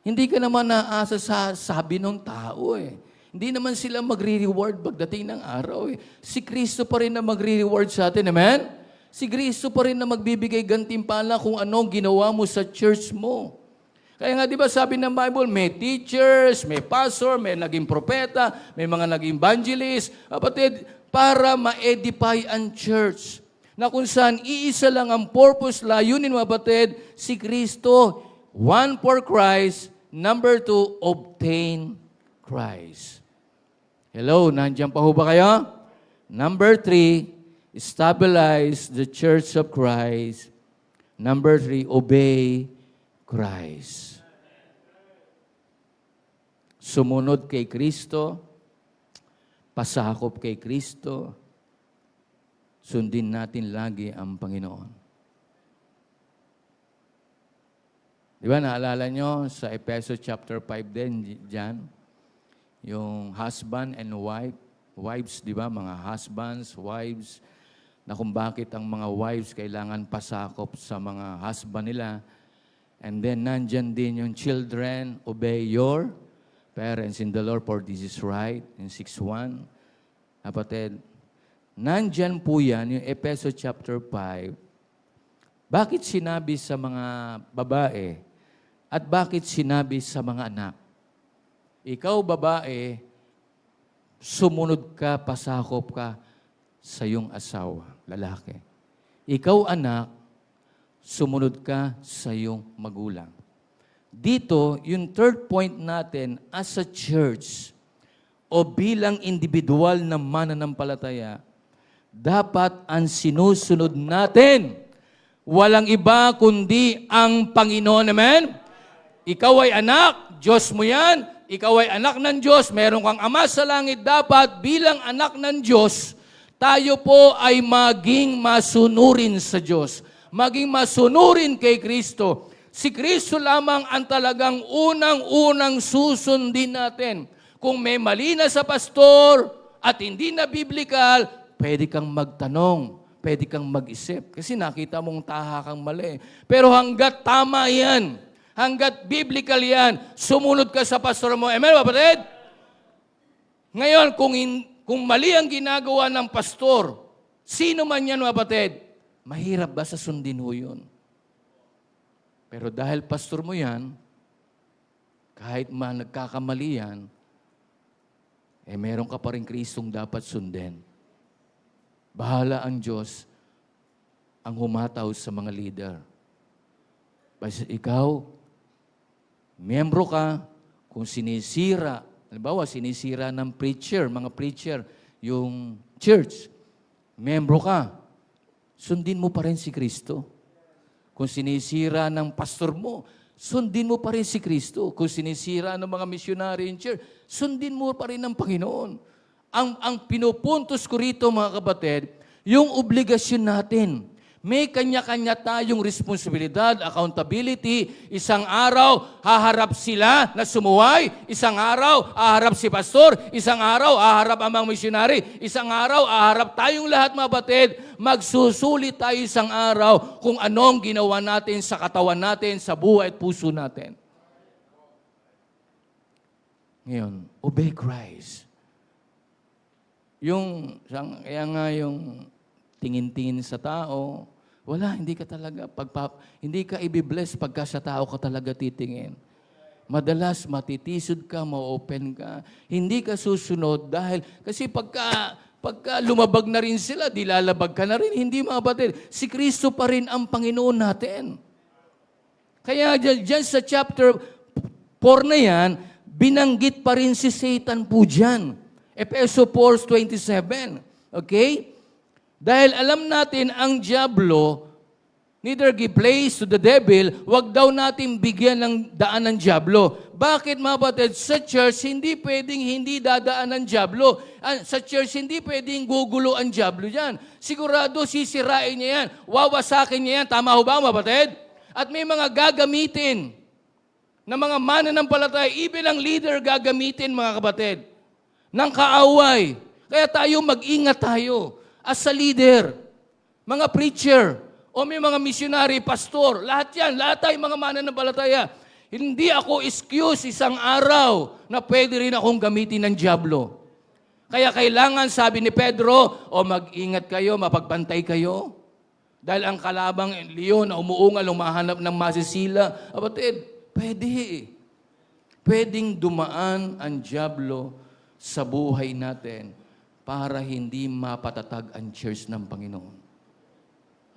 Hindi ka naman naasa sa sabi ng tao eh. Hindi naman sila magre-reward pagdating ng araw eh. Si Kristo pa rin na magre-reward sa atin, amen? Si Kristo pa rin na magbibigay gantimpala kung anong ginawa mo sa church mo. Kaya nga, di ba sabi ng Bible, may teachers, may pastor, may naging propeta, may mga naging evangelist, kapatid, para ma-edify ang church. Na kung saan iisa lang ang purpose, layunin, mga kapatid, si Kristo, one for Christ, Number 2, obtain Christ. Hello, nandiyan pa ho ba kayo? Number 3, stabilize the church of Christ. Number 3, obey Christ. Sumunod kay Kristo, pasakop kay Kristo, sundin natin lagi ang Panginoon. Di ba, naalala nyo sa Efeso chapter 5 din, dyan, yung husband and wife, wives, di ba, mga husbands, wives, na kung bakit ang mga wives kailangan pasakop sa mga husband nila. And then, nandyan din yung children, obey your parents in the Lord, for this is right, in 6:1. Kapatid, nandyan po yan, yung Efeso chapter 5. Bakit sinabi sa mga babae at bakit sinabi sa mga anak? Ikaw, babae, sumunod ka, pasakop ka sa iyong asawa, lalaki. Ikaw, anak, sumunod ka sa iyong magulang. Dito, yung third point natin as a church o bilang individual na mananampalataya, dapat ang sinusunod natin, walang iba kundi ang Panginoon. Amen? Ikaw ay anak, Diyos mo yan. Ikaw ay anak ng Diyos, meron kang Ama sa langit. Dapat bilang anak ng Diyos, tayo po ay maging masunurin sa Diyos. Maging masunurin kay Kristo. Si Kristo lamang ang talagang unang-unang susundin natin. Kung may mali na sa pastor at hindi na biblical, pwede kang magtanong, pwede kang mag-isip. Kasi nakita mong taha kang mali. Pero hanggat tama yan, hanggat biblical yan, sumunod ka sa pastor mo. Amen, kapatid? Ngayon, kung mali ang ginagawa ng pastor, sino man yan, kapatid, mahirap ba sa sundin ho yun? Pero dahil pastor mo yan, kahit man nagkakamali yan, meron ka pa rin Kristong dapat sundin. Bahala ang Diyos ang humataw sa mga leader. Basta ikaw, miyembro ka, kung sinisira, halimbawa sinisira ng preacher, mga preacher, yung church, miyembro ka, sundin mo pa rin si Kristo. Kung sinisira ng pastor mo, sundin mo pa rin si Kristo. Kung sinisira ng mga missionary in church, sundin mo pa rin ang Panginoon. Ang pinupuntos ko rito, mga kapatid, yung obligasyon natin. May kanya-kanya tayong responsibilidad, accountability. Isang araw, haharap sila na sumuway. Isang araw, haharap si pastor. Isang araw, haharap ang mga missionary. Isang araw, haharap tayong lahat, mga kapatid. Magsusulit tayo isang araw kung anong ginawa natin sa katawan natin, sa buhay at puso natin. Ngayon, obey Christ. Kaya nga yung tingin-tingin sa tao, wala, hindi ka talaga, hindi ka i-bless pagka sa tao ka talaga titingin. Madalas matitisod ka, ma-open ka, hindi ka susunod kasi pagka lumabag na rin sila, di lalabag ka na rin, hindi, mga kapatid. Si Kristo pa rin ang Panginoon natin. Kaya dyan sa chapter 4 na yan, binanggit pa rin si Satan po dyan. Efeso 4:27. Okay? Dahil alam natin ang diablo, neither give place to the devil, wag daw natin bigyan ng daan ng diablo. Bakit, mga kapatid? Sa church, hindi pwedeng hindi dadaan ng diablo. Sa church, hindi pwedeng gugulo ang diablo yan. Sigurado sisirain niya yan. Wawasakin niya yan. Tama ho ba, mga kapatid? At may mga gagamitin na mga mananampalataya, even ang leader gagamitin, mga kapatid, ng kaaway. Kaya tayo mag-ingat tayo. As a leader, mga preacher, o may mga missionary, pastor, lahat tayo mga mananampalataya. Hindi ako excuse isang araw na pwede rin akong gamitin ng diablo. Kaya kailangan, sabi ni Pedro, mag-ingat kayo, mapagbantay kayo. Dahil ang kalabang leon na umuungal, umahanap ng masisila, kapatid, pwedeng dumaan ang diablo sa buhay natin para hindi mapatatag ang church ng Panginoon.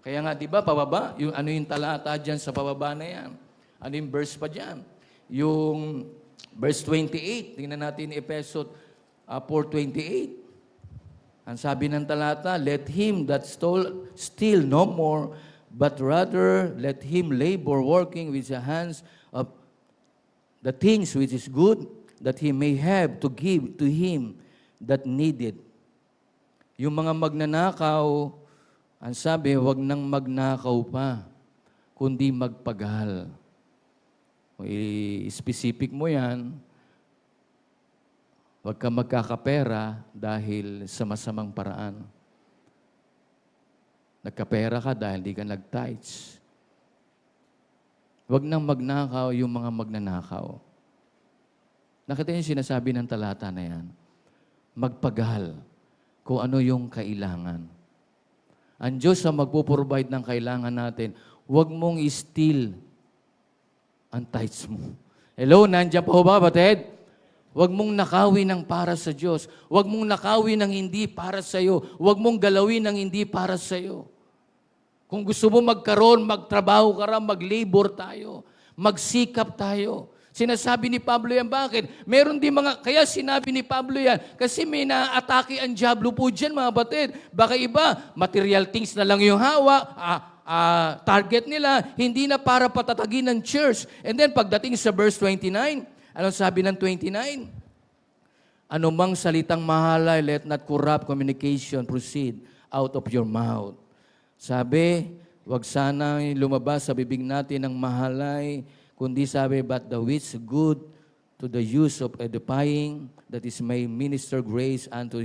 Kaya nga, di ba, pababa? Yung talata dyan sa pababa na yan? Ano yung verse pa dyan? yung verse 28. Tingnan natin Efeso 4:28. Ang sabi ng talata, let him that steal no more, but rather let him labor working with the hands of the things which is good, that he may have to give to him that needed. Yung mga magnanakaw, ang sabi, wag nang magnakaw pa, kundi magpagal. Kung i-specific mo yan, wag ka magkakapera dahil sa masamang paraan. Nagkapera ka dahil di ka nag-tithes. Wag nang magnakaw yung mga magnanakaw. Nakita niyo yung sinasabi ng talata na yan? Magpagal kung ano yung kailangan. Ang Diyos ang magpo-provide ng kailangan natin. Huwag mong i-steal ang tithes mo. Hello, nandiyan pa ho ba, batid? Huwag mong nakawin ng para sa Diyos. Huwag mong nakawin ng hindi para sa iyo. Huwag mong galawin ng hindi para sa iyo. Kung gusto mo magkaroon, magtrabaho ka rin, mag-labor tayo. Magsikap tayo. Sinasabi ni Pablo yan, bakit? Meron din mga, kaya sinabi ni Pablo yan, kasi may naatake ang diablo po dyan, mga batid. Baka iba, material things na lang yung hawa, target nila, hindi na para patatagin ng church. And then pagdating sa verse 29, anong sabi ng 29? Anumang salitang mahalay, let not corrupt communication proceed out of your mouth. Sabi, wag sanang lumabas sa bibig natin ng mahalay, kundi sabi, but the which good to the use of edifying, that is may minister grace unto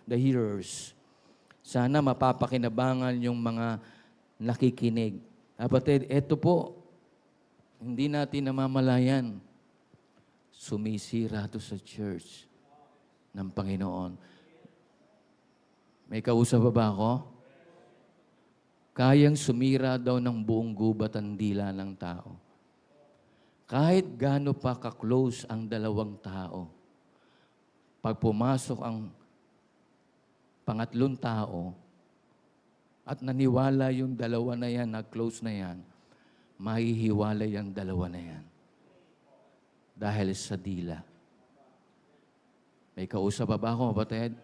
the hearers. Sana mapapakinabangan yung mga nakikinig. Kapatid, eto po, hindi natin namamalayan. Sumisira to sa church ng Panginoon. May kausap ba ako? Kayang sumira daw ng buong gubat ang dila ng tao. Kahit gaano pa ka-close ang dalawang tao, pag pumasok ang pangatlong tao at naniwala yung dalawa na yan, na close na yan, mahihiwalay ang dalawa na yan. Dahil sa dila. May kausap ba ako, kapatid?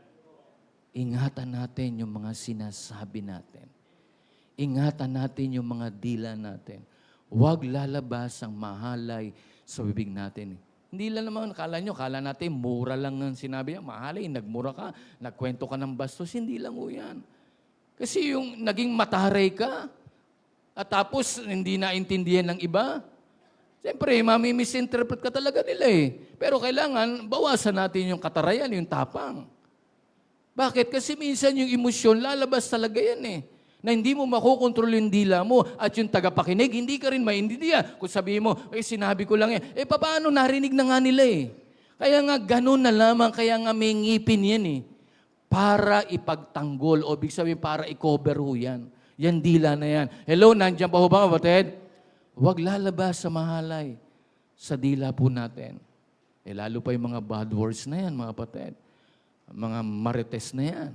Ingatan natin yung mga sinasabi natin. Ingatan natin yung mga dila natin. Huwag lalabas ang mahalay sa bibig natin. Hindi lang naman, kala natin, mura lang ang sinabi niya. Mahalay, nagmura ka, nagkwento ka ng bastos. Hindi lang o yan. Kasi yung naging mataray ka, at tapos hindi naintindihan ng iba, siyempre, mami-misinterpret ka talaga nila eh. Pero kailangan, bawasan natin yung katarayan, yung tapang. Bakit? Kasi minsan yung emosyon, lalabas talaga yan eh. Na hindi mo makokontrol yung dila mo at yung tagapakinig, hindi ka rin maintindihan. Kung sabihin mo, sinabi ko lang yan. Paano narinig na nga nila eh? Kaya nga, ganun na lamang, kaya nga may ngipin yan eh. Para ipagtanggol, o big sabihin, para i-cover ho yan. Yan dila na yan. Hello, nandiyan pa ho ba, kapatid? Huwag lalabas sa mahalay sa dila po natin. Lalo pa yung mga bad words na yan, mga kapatid. Mga marites na yan.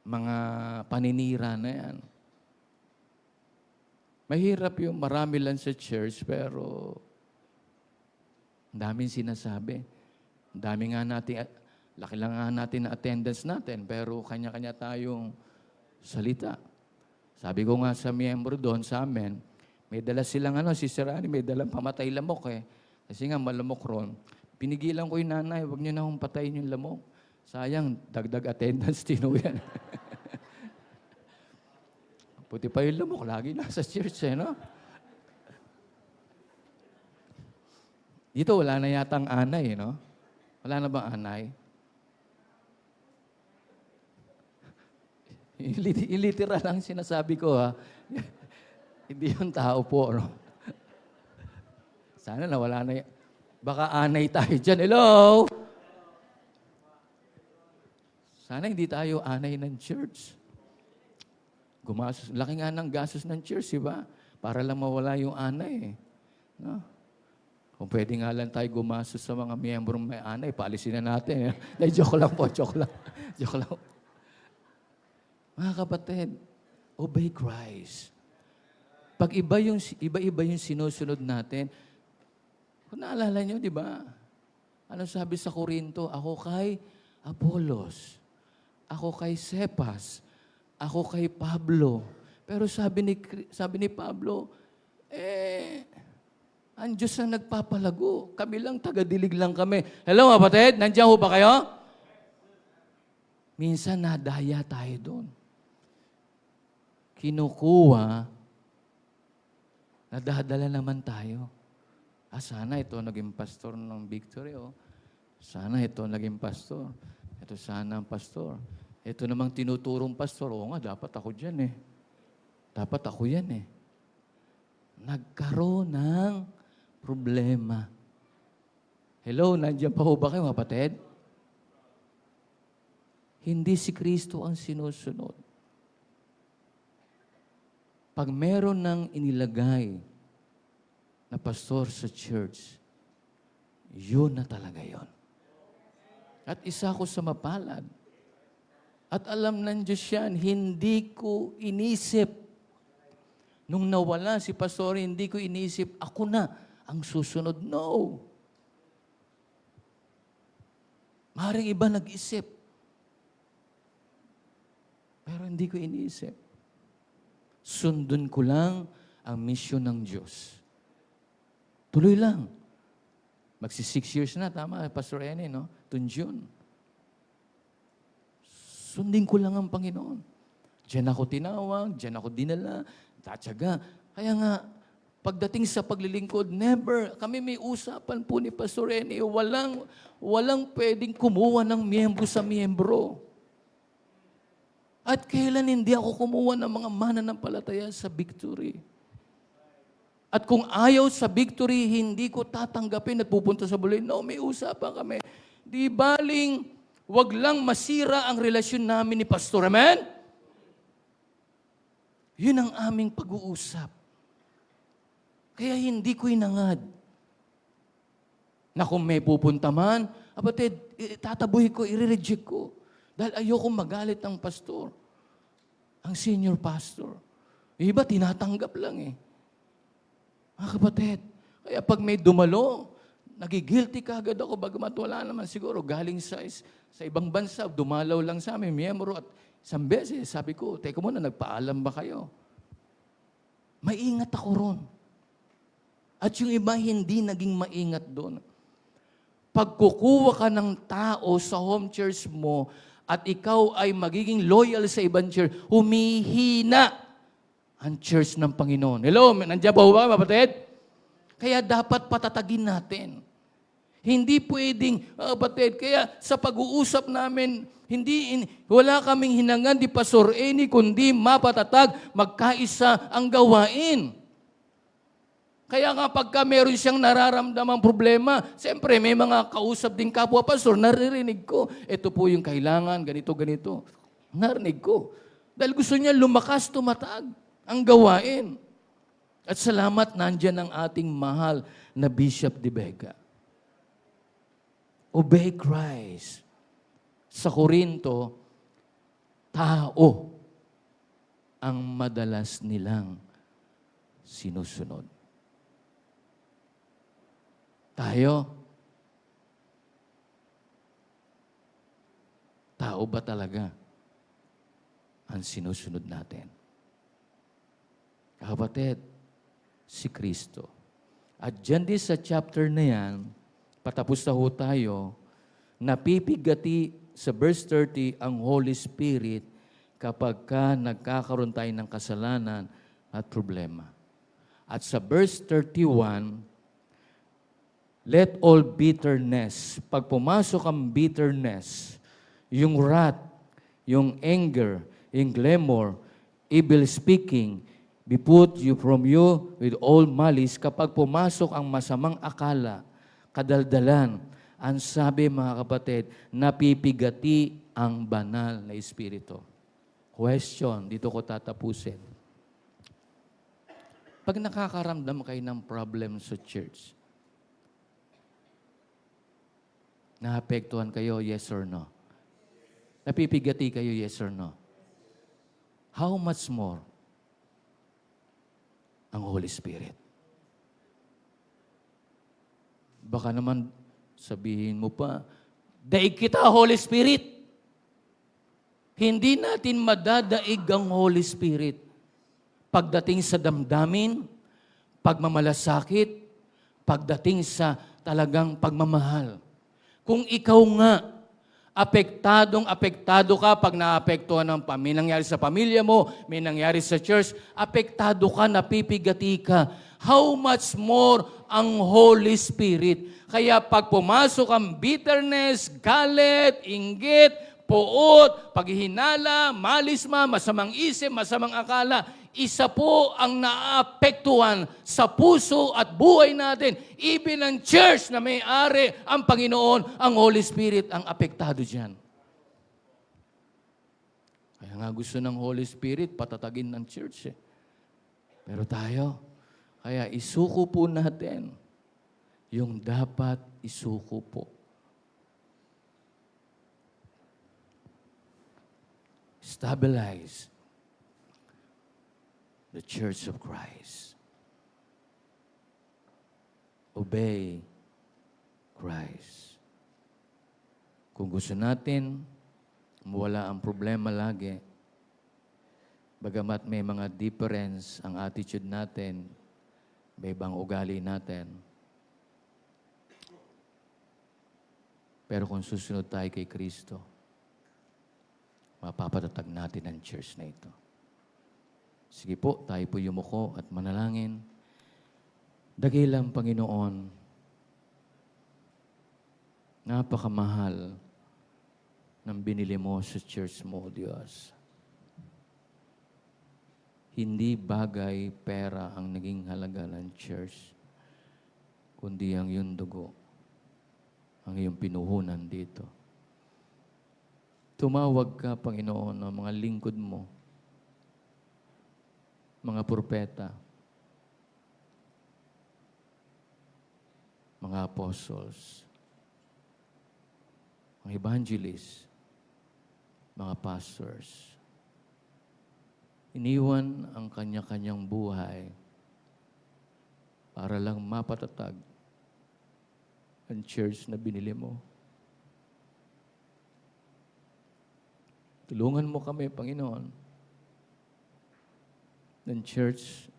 Mga paninira na yan. Mahirap yung marami lang sa church, pero ang daming sinasabi. Ang dami nga natin, laki lang nga natin na attendance natin, pero kanya-kanya tayong salita. Sabi ko nga sa miyembro doon sa amin, may dala silang si Sir Ani, may dalang pamatay lamok eh. Kasi nga malamok ron. Pinigilan ko yung nanay, huwag niyo na akong patayin yung lamok. Sayang, dagdag attendance, tinuyan. Puti pa yung lamok, lagi nasa church eh, no? Dito, wala na yatang anay, no? Wala na bang anay? Literal lang sinasabi ko, ha? Hindi yung tao po, no? Sana nawala na baka anay tayo dyan. Hello? Sana hindi tayo anay ng church. Gumasos, laki nga ng gastos ng church, diba? Para lang mawala yung anay. No? Kung pwede nga lang tayo gumasos sa mga miyembrong may anay, paalisin na natin. Joke lang po, joke lang. Joke lang. Mga kapatid, obey Christ. Pag iba-iba yung sinusunod natin, Kung naalala nyo, di ba? Ano sabi sa Korinto? Ako kay Apolos. Ako kay Cephas. Ako kay Pablo. Pero sabi ni Pablo, ang Diyos ang nagpapalago. Kami lang, tagadilig lang kami. Hello, kapatid? Nandiyan ho ba kayo? Minsan nadaya tayo doon. Kinukuha, nadadala naman tayo. Sana ito naging pastor ng Victory, oh. Sana ito naging pastor. Ito sana ang pastor. Ito namang tinuturong pastor. Oo nga, dapat ako dyan eh. Dapat ako yan eh. Nagkaroon ng problema. Hello, nandiyan pa ho ba kayo, kapatid? Hindi si Kristo ang sinusunod. Pag meron ng inilagay na pastor sa church, yun na talaga yun. At isa ko sa mapalad. At alam ng Diyos yan, hindi ko inisip. Nung nawala si pastor, hindi ko inisip, ako na ang susunod. No. Maaaring iba nag-isip. Pero hindi ko iniisip. Sundon ko lang ang misyon ng Diyos. Tuloy lang. Magsi 6 years na, tama, Pastor Ene, no? Tunjun. Sundin ko lang ang Panginoon. Diyan ako tinawag, diyan ako dinala, tatsaga. Kaya nga, pagdating sa paglilingkod, never, kami may usapan po ni Pastor Ene, walang pwedeng kumuha ng miyembro sa miyembro. At kailan hindi ako kumuha ng mga mananampalataya sa Victory. At kung ayaw sa Victory, hindi ko tatanggapin at pupunta sa Buloy. No, may usapan kami. Di baling, wag lang masira ang relasyon namin ni Pastor. Amen? Yun ang aming pag-uusap. Kaya hindi ko inangad. Na kung may pupunta man, abatid, tatabuhin ko, i-reject ko. Dahil ayoko magalit ng pastor. Ang senior pastor. Iba, tinatanggap lang eh. Mga kapatid, kaya pag may dumalo, nagigilty ka agad ako, bagamat wala naman siguro, galing sa ibang bansa, dumalaw lang sa amin, miyembro, at isang beses, sabi ko, teka muna, nagpaalam ba kayo? Maingat ako ron. At yung iba, hindi naging maingat doon. Pagkukuha ka ng tao sa home church mo, at ikaw ay magiging loyal sa ibang church, humihina ang church ng Panginoon. Hello, nandiyan ba ba, kapatid? Kaya dapat patatagin natin. Hindi pwedeng, kapatid, kaya sa pag-uusap namin, wala kaming hinangan di Pastor Eni, kundi mapatatag, magkaisa ang gawain. Kaya nga pagka meron siyang nararamdamang problema, siyempre may mga kausap din kapwa pastor, naririnig ko, ito po yung kailangan, ganito, ganito. Narinig ko. Dahil gusto niya lumakas, tumatag ang gawain. At salamat, nandyan ang ating mahal na Bishop De Vega. Obey Christ. Sa Korinto, tao ang madalas nilang sinusunod. Tayo, tao ba talaga ang sinusunod natin? Kapatid, si Kristo. At dyan din sa chapter na yan, patapos na ho tayo, napipigati sa verse 30 ang Holy Spirit kapag ka nagkakaroon tayo ng kasalanan at problema. At sa verse 31, let all bitterness, pag pumasok ang bitterness, yung wrath, yung anger, yung clamor, evil speaking, be put you from you with all malice. Kapag pumasok ang masamang akala, kadaldalan, ang sabi mga kapatid, napipigati ang banal na Espiritu. Question, dito ko tatapusin. Pag nakakaramdam kayo ng problem sa church, naapektuhan kayo, yes or no? Napipigati kayo, yes or no? How much more ang Holy Spirit? Baka naman sabihin mo pa, daig kita, Holy Spirit. Hindi natin madadaig ang Holy Spirit. Pagdating sa damdamin, pagmamalasakit, pagdating sa talagang pagmamahal. Kung ikaw nga, apektado ka pag naapektuhan ng may nangyari sa pamilya mo, may nangyari sa church, apektado ka, napipigati ka. How much more ang Holy Spirit? Kaya pag pumasok ang bitterness, galit, inggit, puot, paghihinala, malisma, masamang isip, masamang akala, isa po ang naapektuhan sa puso at buhay natin. Even ang church na may-ari, ang Panginoon, ang Holy Spirit, ang apektado dyan. Kaya nga gusto ng Holy Spirit, patatagin ng church. Pero tayo, kaya isuko po natin yung dapat isuko po. Stabilize the Church of Christ. Obey Christ. Kung gusto natin mawala ang problema lagi, bagamat may mga difference ang attitude natin, may ibang ugali natin, pero kung susunod tayo kay Kristo, mapapatatag natin ang church na ito. Sige po, tayo po yumuko at manalangin. Dakilang Panginoon, napakamahal ng binili mo sa church mo, Diyos. Hindi bagay, pera ang naging halaga ng church, kundi ang iyong dugo, ang iyong pinuhunan dito. Tumawag ka, Panginoon, ng mga lingkod mo, mga propeta, mga apostles, mga evangelists, mga pastors. Iniwan ang kanya-kanyang buhay para lang mapatatag ang church na binili mo. Tulungan mo kami, Panginoon, ng church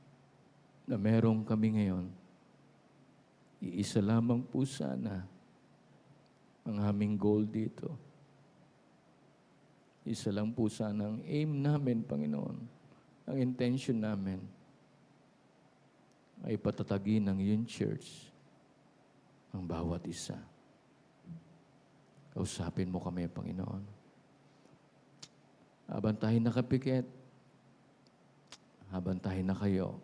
na merong kami ngayon. Iisa lamang po sana ang aming goal dito. Isa lang po sana ang aim namin, Panginoon. Ang intention namin ay patatagin ng iyong church ang bawat isa. Kausapin mo kami, Panginoon. Habang tayo nakapikit, habang tayo na kayo,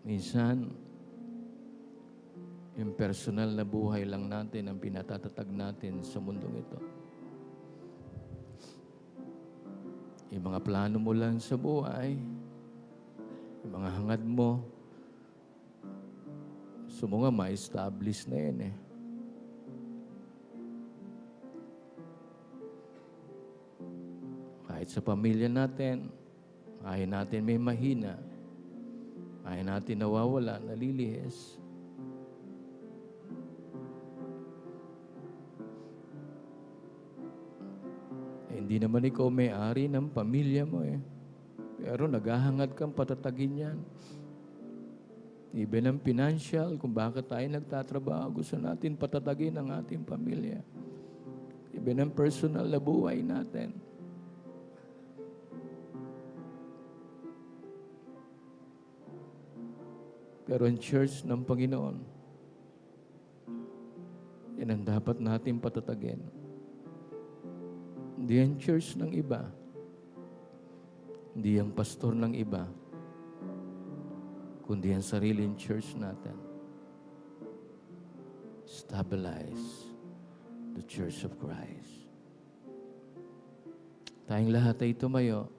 minsan, yung personal na buhay lang natin ang pinatatatag natin sa mundong ito. Yung mga plano mo lang sa buhay, yung mga hangad mo, gusto mo nga ma-establish na yan eh. Kahit sa pamilya natin, ayaw natin may mahina, ayaw natin nawawala, nalilihis. Hindi naman ikaw may-ari ng pamilya mo eh. Pero naghahangad kang patatagin yan. Even ang financial, kung bakit tayo nagtatrabaho, gusto natin patatagin ang ating pamilya. Even ang personal na buhay natin. Pero ang church ng Panginoon, yan ang dapat natin patatagin. Hindi ang church ng iba. Hindi ang pastor ng iba. Kundi ang sariling church natin. Stabilize the Church of Christ. Tayong lahat ay tumayo.